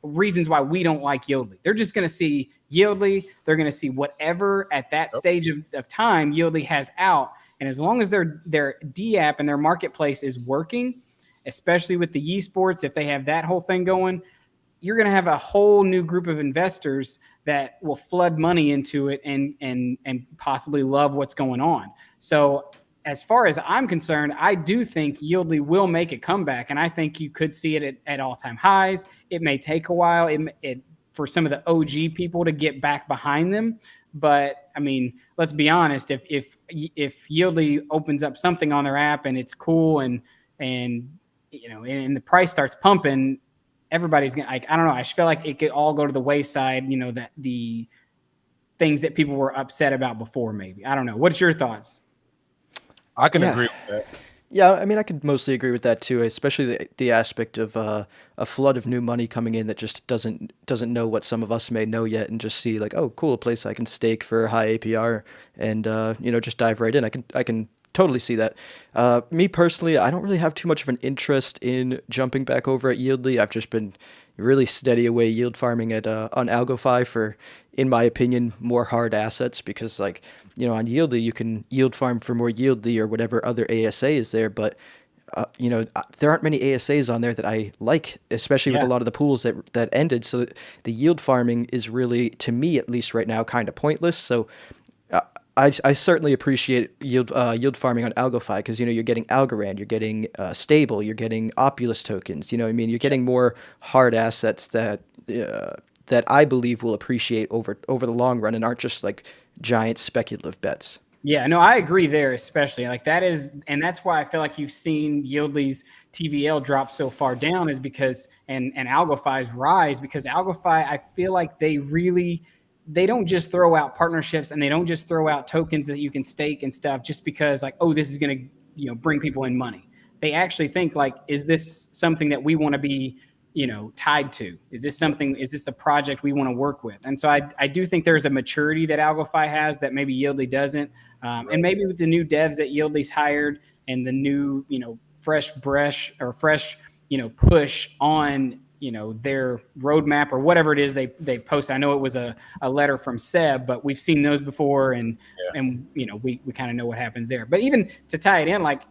reasons why we don't like Yieldly. They're just going to see Yieldly. They're going to see whatever at that stage of time Yieldly has out. And as long as their D-app and their marketplace is working, especially with the esports, if they have that whole thing going, you're going to have a whole new group of investors that will flood money into it and possibly love what's going on. So as far as I'm concerned, I do think Yieldly will make a comeback, and I think you could see it at all-time highs. It may take a while for some of the OG people to get back behind them. But, I mean, let's be honest. If Yieldly opens up something on their app and it's cool and the price starts pumping, everybody's going to, I don't know. I feel like it could all go to the wayside, that the things that people were upset about before maybe. I don't know. What's your thoughts? I can agree with that. Yeah, I mean, I could mostly agree with that too, especially the aspect of a flood of new money coming in that just doesn't know what some of us may know yet, and just see like, oh, cool, a place I can stake for high APR, and just dive right in. I can totally see that. Me personally, I don't really have too much of an interest in jumping back over at Yieldly. I've just been really steady away yield farming on AlgoFi for, in my opinion, more hard assets, because on Yieldly you can yield farm for more Yieldly or whatever other ASA is there, but there aren't many ASAs on there that I like, especially with a lot of the pools that ended. So the yield farming is really, to me at least right now, kind of pointless. So I certainly appreciate yield farming on AlgoFi because you're getting Algorand, you're getting stable, you're getting Opulus tokens. You're getting more hard assets that I believe will appreciate over the long run and aren't just like giant speculative bets. Yeah, no, I agree there, especially like that is, and that's why I feel like you've seen Yieldly's TVL drop so far down is because and AlgoFi's rise, because AlgoFi, I feel like they don't just throw out partnerships and they don't just throw out tokens that you can stake and stuff just because like, oh, this is going to, bring people in money. They actually think like, is this something that we want to be, tied to? Is this a project we want to work with? And so I do think there's a maturity that AlgoFi has that maybe Yieldly doesn't. And maybe with the new devs that Yieldly's hired and the new, fresh push on, their roadmap or whatever it is they post. I know it was a letter from Seb, but we've seen those before and we kind of know what happens there. But even to tie it in, like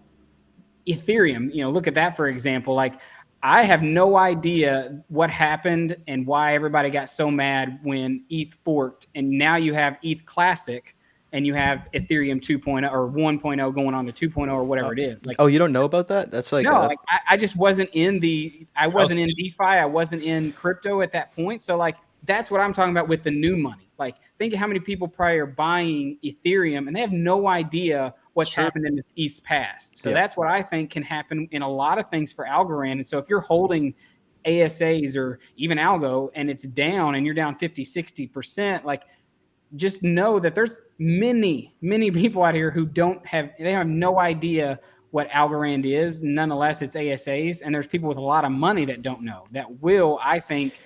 Ethereum, look at that, for example. Like I have no idea what happened and why everybody got so mad when ETH forked, and now you have ETH Classic and you have Ethereum 2.0 or 1.0 going on to 2.0 or whatever it is. Like, oh, you don't know about that? That's like no. I just wasn't in DeFi. I wasn't in crypto at that point. So like that's what I'm talking about with the new money. Like think of how many people probably are buying Ethereum and they have no idea what's happened in the East past. So that's what I think can happen in a lot of things for Algorand. And so if you're holding ASAs or even Algo and it's down and you're down 50, 60%, like just know that there's many, many people out here who they have no idea what Algorand is. Nonetheless, it's ASAs. And there's people with a lot of money that don't know, that will, I think,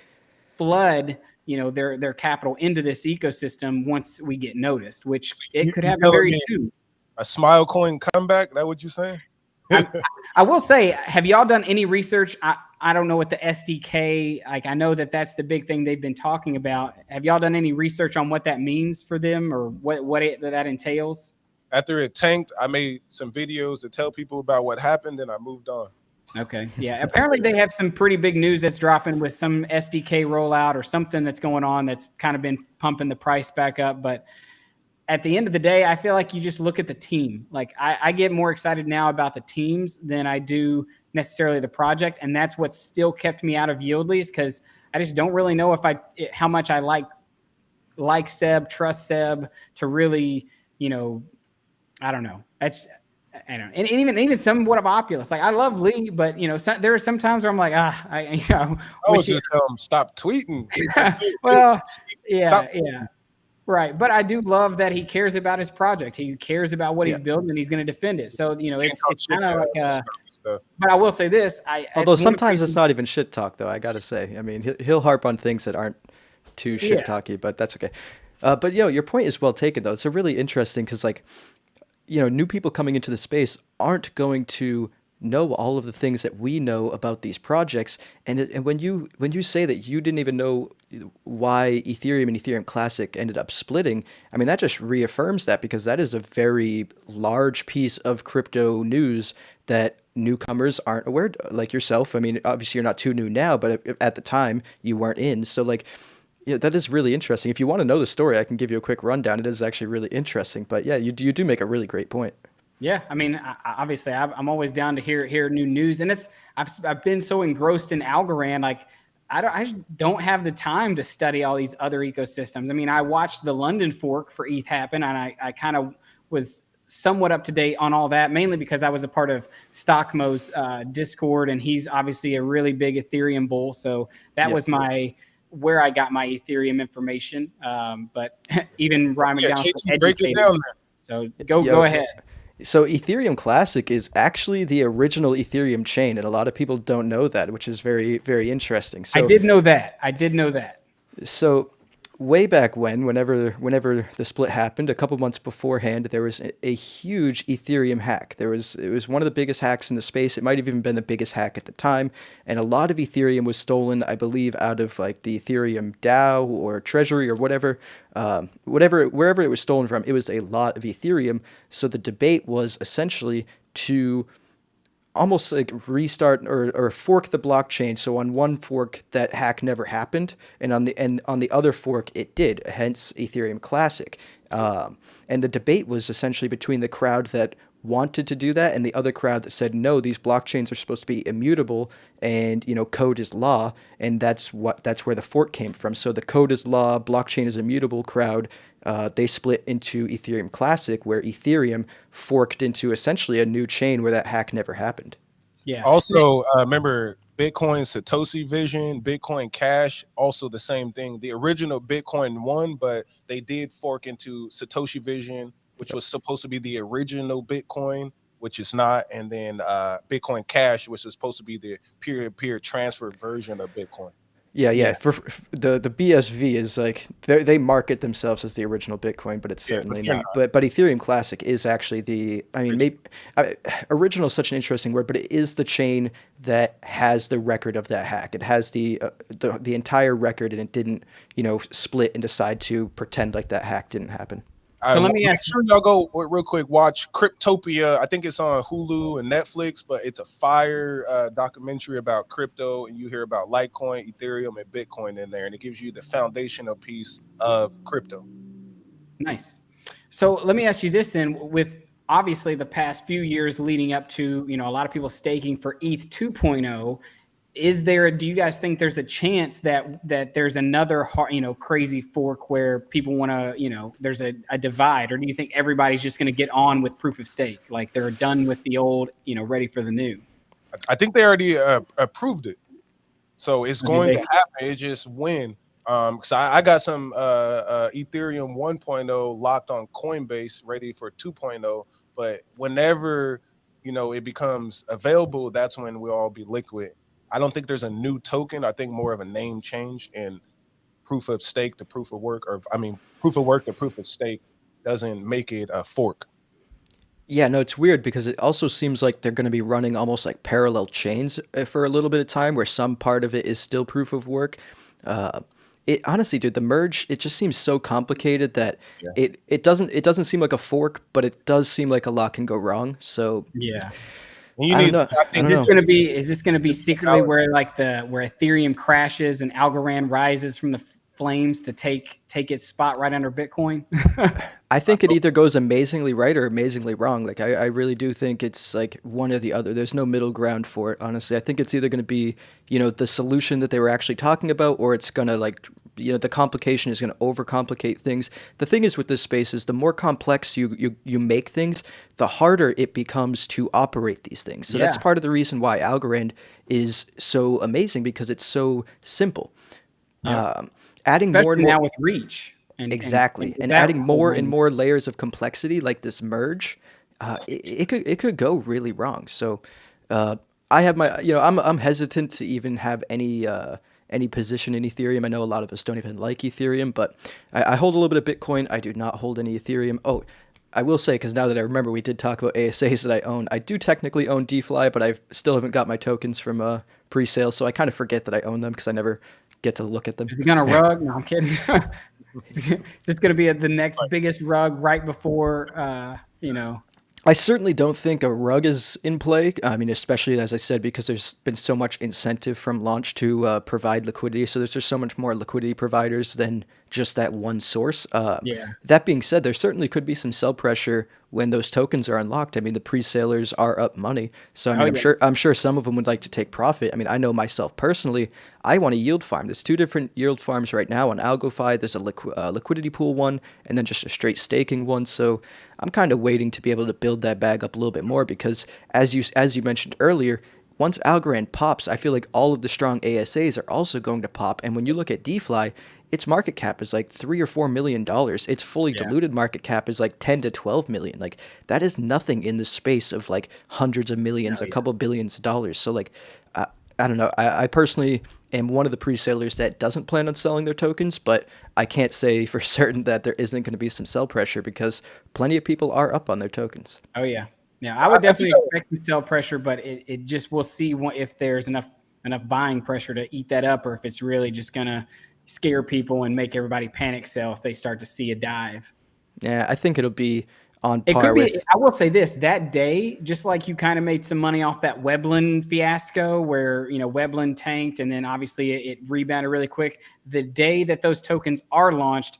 flood, their capital into this ecosystem once we get noticed, which it could happen very soon. A Smile Coin comeback? That what you're saying? I will say, have y'all done any research? I don't know what the SDK, like I know that that's the big thing they've been talking about. Have y'all done any research on what that means for them or that entails? After it tanked, I made some videos to tell people about what happened, and I moved on. Okay. Yeah. Apparently they have some pretty big news that's dropping with some SDK rollout or something that's going on that's kind of been pumping the price back up. But at the end of the day, I feel like you just look at the team. Like I get more excited now about the teams than I do necessarily the project. And that's what's still kept me out of Yieldly, because I just don't really know how much I like Seb, trust Seb to really, I don't know. I don't know. And even somewhat of Opulus. Like I love Lee, but there are some times where I'm like, I was just tell him stop tweeting. Well, yeah. Right. But I do love that he cares about his project. He cares about what he's building, and he's going to defend it. So, it's kind of like but I will say this. Although sometimes it's not even shit talk, though, I got to say. I mean, he'll harp on things that aren't too shit talky, but that's okay. But, your point is well taken, though. It's a really interesting because, like, new people coming into the space aren't going to know all of the things that we know about these projects. And when you say that you didn't even know why Ethereum and Ethereum Classic ended up splitting, I mean, that just reaffirms that, because that is a very large piece of crypto news that newcomers aren't aware, like yourself. I mean, obviously you're not too new now, but at the time you weren't in. So like, yeah, that is really interesting. If you want to know the story, I can give you a quick rundown. It is actually really interesting. But yeah, you do make a really great point. Yeah, I mean, obviously, I'm always down to hear new news, and I've been so engrossed in Algorand, like I just don't have the time to study all these other ecosystems. I mean, I watched the London fork for ETH happen, and I kind of was somewhat up to date on all that, mainly because I was a part of Stockmo's Discord, and he's obviously a really big Ethereum bull, so that was where I got my Ethereum information. But even Ryan McDonald, break it down. So go ahead. So Ethereum Classic is actually the original Ethereum chain, and a lot of people don't know that, which is very, very interesting. So I did know that. So way back whenever the split happened, a couple months beforehand, there was a huge Ethereum hack. It was one of the biggest hacks in the space. It might have even been the biggest hack at the time, and a lot of Ethereum was stolen, I believe, out of like the Ethereum DAO or Treasury or whatever, wherever it was stolen from. It was a lot of Ethereum. So the debate was essentially to almost like restart or fork the blockchain. So on one fork, that hack never happened, and on the other fork, it did. Hence Ethereum Classic. And the debate was essentially between the crowd that wanted to do that and the other crowd that said no, these blockchains are supposed to be immutable, and code is law, and that's where the fork came from. So the code is law, blockchain is immutable crowd, they split into Ethereum Classic, where Ethereum forked into essentially a new chain where that hack never happened. Yeah. Also, remember Bitcoin Satoshi Vision, Bitcoin Cash, also the same thing. The original Bitcoin won, but they did fork into Satoshi Vision, which was supposed to be the original Bitcoin, which is not, and then Bitcoin Cash, which is supposed to be the peer-to-peer transfer version of Bitcoin. Yeah. For the BSV is like they market themselves as the original Bitcoin, but it's certainly not. But Ethereum Classic is actually original is such an interesting word, but it is the chain that has the record of that hack. It has the entire record, and it didn't split and decide to pretend like that hack didn't happen. So let me ask. Make sure y'all go real quick. Watch Cryptopia. I think it's on Hulu and Netflix, but it's a fire documentary about crypto, and you hear about Litecoin, Ethereum, and Bitcoin in there, and it gives you the foundational piece of crypto. Nice. So let me ask you this then: with obviously the past few years leading up to a lot of people staking for ETH 2.0. Do you guys think there's a chance that there's another crazy fork where people want to, there's a divide, or do you think everybody's just going to get on with proof of stake, like they're done with the old, ready for the new? I think they already approved it, so it's going to happen. It's just when. Because I got some Ethereum 1.0 locked on Coinbase, ready for 2.0, but whenever it becomes available, that's when we'll all be liquid. I don't think there's a new token. I think more of a name change, and proof of stake to proof of work, proof of work to proof of stake doesn't make it a fork. Yeah, no, it's weird because it also seems like they're going to be running almost like parallel chains for a little bit of time, where some part of it is still proof of work. Uh, it honestly, dude, the merge, it just seems so complicated that Yeah. it doesn't seem like a fork, but it does seem like a lot can go wrong. So Yeah. And you I don't need, know. I I think, don't know. Is this gonna be secretly where where Ethereum crashes and Algorand rises from the flames to take its spot right under Bitcoin? I think it either goes amazingly right or amazingly wrong. Like I really do think it's like one or the other. There's no middle ground for it, honestly. I think it's either going to be, the solution that they were actually talking about, or it's going to like, the complication is going to overcomplicate things. The thing is with this space is the more complex you make things, the harder it becomes to operate these things. So that's Yeah. part of the reason why Algorand is so amazing, because it's so simple. yeah, Um, Adding more and Especially more. now with reach Exactly, with and that adding whole more and lane. more layers of complexity like this merge, it could go really wrong. So, uh, I have my I'm hesitant to even have any position in Ethereum. I know a lot of us don't even like Ethereum, but I hold a little bit of Bitcoin. I do not hold any Ethereum. Oh, I will say, because now that I remember, we did talk about ASAs that I own. I do technically own DeFi, but I still haven't got my tokens from pre-sale, so I kind of forget that I own them because I never get to look at them. Is it gonna rug? No, I'm kidding. Is this gonna be the next biggest rug right before I certainly don't think a rug is in play. I mean, especially as I said, because there's been so much incentive from launch to provide liquidity. So there's just so much more liquidity providers than just that one source. Yeah. That being said, there certainly could be some sell pressure when those tokens are unlocked. I mean, the pre-salers are up money, so I Oh mean, I'm yeah. sure I'm sure some of them would like to take profit. I mean, I know myself personally, I want a yield farm. There's two different yield farms right now on AlgoFi. There's a liquidity pool one, and then just a straight staking one. So I'm kind of waiting to be able to build that bag up a little bit more, because as you mentioned earlier, once Algorand pops, I feel like all of the strong ASAs are also going to pop. And when you look at DeFi, its market cap is like $3 or $4 million. Its fully Yeah. diluted market cap is like 10 to 12 million. Like that is nothing in the space of like hundreds of millions, Oh a yeah. couple billions of dollars. So like, I don't know. I personally am one of the pre-sellers that doesn't plan on selling their tokens, but I can't say for certain that there isn't going to be some sell pressure, because plenty of people are up on their tokens. Oh yeah. Yeah. so I would I do definitely expect some sell pressure, but it just we'll see if there's enough buying pressure to eat that up, or if it's really just gonna scare people and make everybody panic sell if they start to see a dive. Yeah, I think it'll be on It could par be. with. I will say this: that day, just like you kind of made some money off that Weblin fiasco, where Weblin tanked, and then obviously it rebounded really quick. The day that those tokens are launched,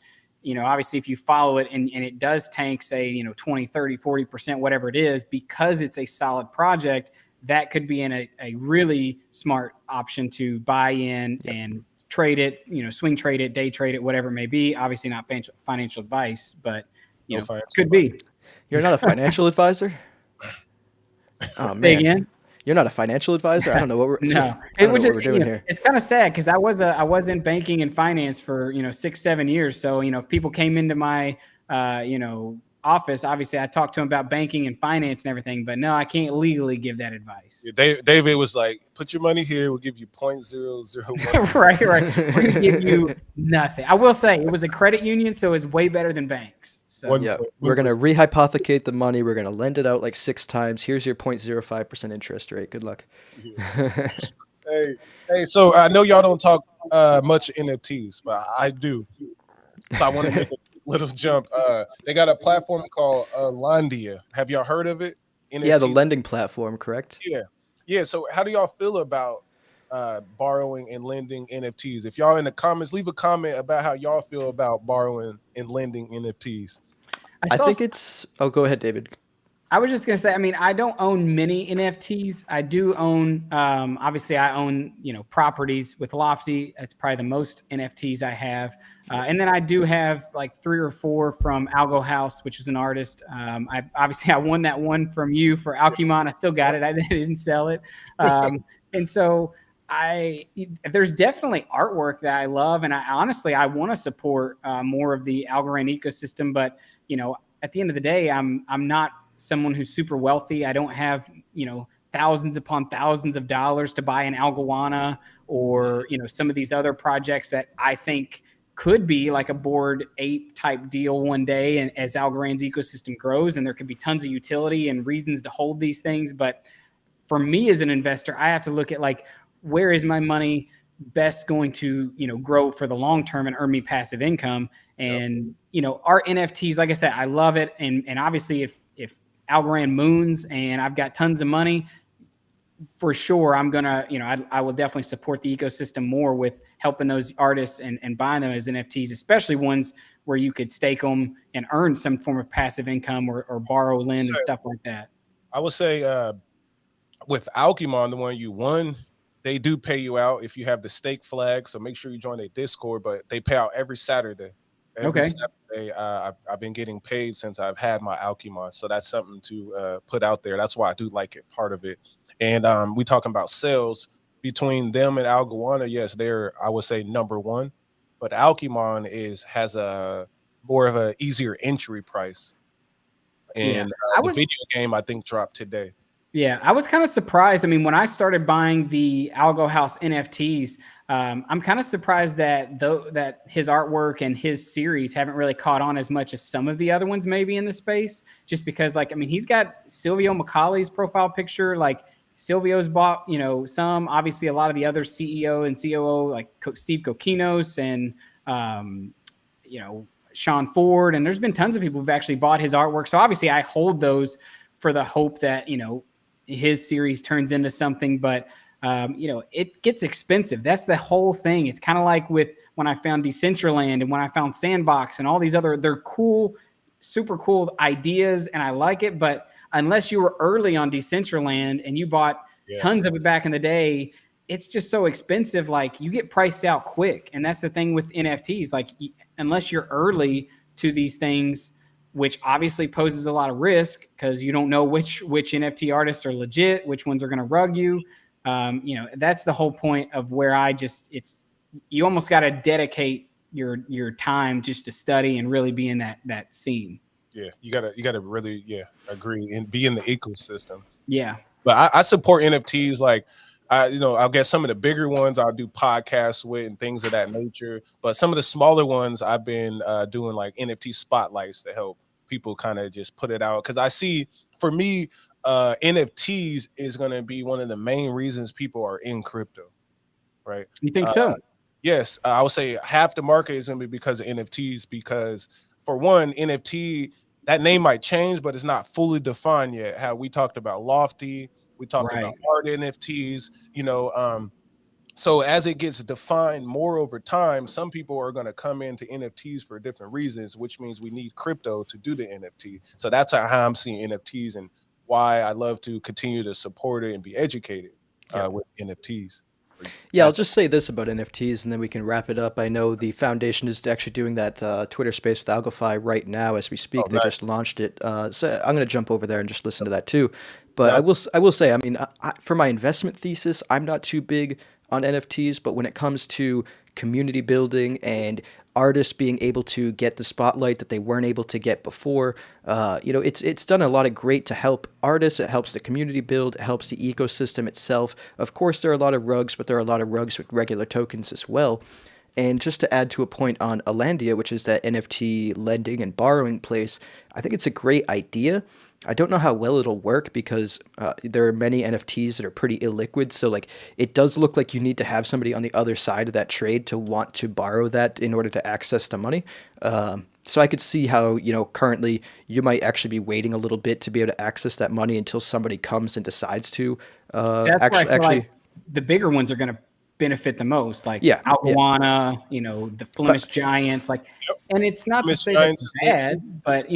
obviously if you follow it and it does tank, say 20, 30, 40%, whatever it is, because it's a solid project, that could be a really smart option to buy in Yep. and trade it, swing trade it, day trade it, whatever it may be. Obviously not financial advice, but no financial could advice. be. You're not a financial advisor? Oh Say man, again? you're not a financial advisor. I don't know what we're. No, I it don't know which what is we're doing here. it's kind of sad because I was in banking and finance for 6-7 years. So if people came into my office, obviously I talked to them about banking and finance and everything. But no, I can't legally give that advice. Yeah, David was like, "Put your money here. We'll give you 0.001." Right. We're gonna give you nothing. I will say it was a credit union, so it's way better than banks. So Yeah, we're gonna rehypothecate the money. We're gonna lend it out like 6 times. Here's your 0.05% interest rate. Good luck. Hey, so I know y'all don't talk much NFTs, but I do. So I want to make a little jump. They got a platform called Landia. Have y'all heard of it? Yeah, the NFT. lending platform, correct? Yeah. So how do y'all feel about borrowing and lending NFTs? If y'all in the comments, leave a comment about how y'all feel about borrowing and lending NFTs. I think it's. Oh, go ahead, David. I was just gonna say, I mean, I don't own many NFTs. I do own, obviously, I own properties with Lofty. That's probably the most NFTs I have, and then I do have like 3 or 4 from Algo House, which is an artist. I won that one from you for Alchemon. I still got it. I didn't sell it, and so there's definitely artwork that I love, and I honestly I want to support more of the Algorand ecosystem, but at the end of the day, I'm not someone who's super wealthy. I don't have, thousands upon thousands of dollars to buy an Algoana or, some of these other projects that I think could be like a Bored Ape type deal one day, and as Algorand's ecosystem grows, and there could be tons of utility and reasons to hold these things. But for me as an investor, I have to look at like, where is my money best going to, grow for the long term and earn me passive income? And, our NFTs, like I said, I love it. And obviously if Algorand moons and I've got tons of money, for sure, I'm going to, I will definitely support the ecosystem more with helping those artists and buying them as NFTs, especially ones where you could stake them and earn some form of passive income or borrow, lend, and stuff like that. I would say with Alchemon, the one you won, they do pay you out if you have the stake flag. So make sure you join their Discord, but they pay out every Saturday. Every Saturday, I've been getting paid since I've had my Alchemon. So that's something to put out there. That's why I do like it, part of it. And we talking about sales between them and Algorand. Yes, they're, I would say, number one. But Alchemon has a more of an easier entry price. And the video game, I think, dropped today. Yeah, I was kind of surprised. I mean, when I started buying the Algo House NFTs, I'm kind of surprised that his artwork and his series haven't really caught on as much as some of the other ones maybe in the space. Just because, like, I mean, he's got Silvio Macaulay's profile picture. Like, Silvio's bought, some. Obviously, a lot of the other CEO and COO, like Steve Kokinos and, Sean Ford. And there's been tons of people who've actually bought his artwork. So obviously, I hold those for the hope that, his series turns into something, but it gets expensive. That's the whole thing. It's kind of like with when I found Decentraland and when I found Sandbox and all these other, they're cool, super cool ideas, and I like it. But unless you were early on Decentraland and you bought tons of it back in the day, it's just so expensive. Like, you get priced out quick. And that's the thing with NFTs. Like, unless you're early to these things, which obviously poses a lot of risk because you don't know which NFT artists are legit, which ones are going to rug you. That's the whole point of where you almost got to dedicate your time just to study and really be in that scene. Yeah, you gotta really agree and be in the ecosystem. Yeah, but I support NFTs. Like, I'll get some of the bigger ones I'll do podcasts with and things of that nature. But some of the smaller ones I've been doing like NFT spotlights to help people kind of just put it out. Because I see, for me, NFTs is going to be one of the main reasons people are in crypto, right? You think so? Yes, I would say half the market is going to be because of NFTs. Because for one, NFT, that name might change, but it's not fully defined yet. How we talked about Lofty, we talked about art NFTs, so as it gets defined more over time, some people are going to come into NFTs for different reasons, which means we need crypto to do the NFT. So that's how I'm seeing NFTs and why I love to continue to support it and be educated with NFTs. Yeah, I'll just say this about NFTs and then we can wrap it up. I know the foundation is actually doing that Twitter space with AlgoFi right now as we speak. They just launched it. So I'm going to jump over there and just listen to that too. But I will say, I mean, for my investment thesis, I'm not too big on NFTs, but when it comes to community building and artists being able to get the spotlight that they weren't able to get before, it's done a lot of great to help artists. It helps the community build. It helps the ecosystem itself. Of course, there are a lot of rugs, but there are a lot of rugs with regular tokens as well. And just to add to a point on Alandia, which is that NFT lending and borrowing place, I think it's a great idea. I don't know how well it'll work because there are many NFTs that are pretty illiquid. So like, it does look like you need to have somebody on the other side of that trade to want to borrow that in order to access the money. So I could see how, currently you might actually be waiting a little bit to be able to access that money until somebody comes and decides to actually. Like the bigger ones are going to benefit the most, like Algorand, the Flemish Giants, and it's not to say that's bad, but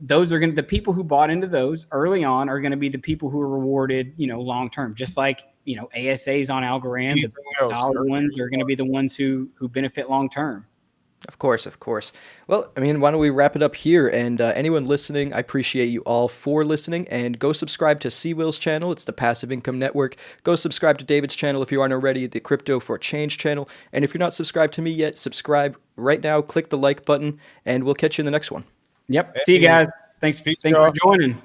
those are going to, the people who bought into those early on are going to be the people who are rewarded, long term, just like, ASAs on Algorand, the solid ones are going to be the ones who benefit long term. Of course. Well, I mean, why don't we wrap it up here? And anyone listening, I appreciate you all for listening. And go subscribe to C-Will's channel. It's the Passive Income Network. Go subscribe to David's channel if you aren't already, the Crypto for Change channel. And if you're not subscribed to me yet, subscribe right now. Click the like button, and we'll catch you in the next one. Yep. See you guys. Thanks for joining.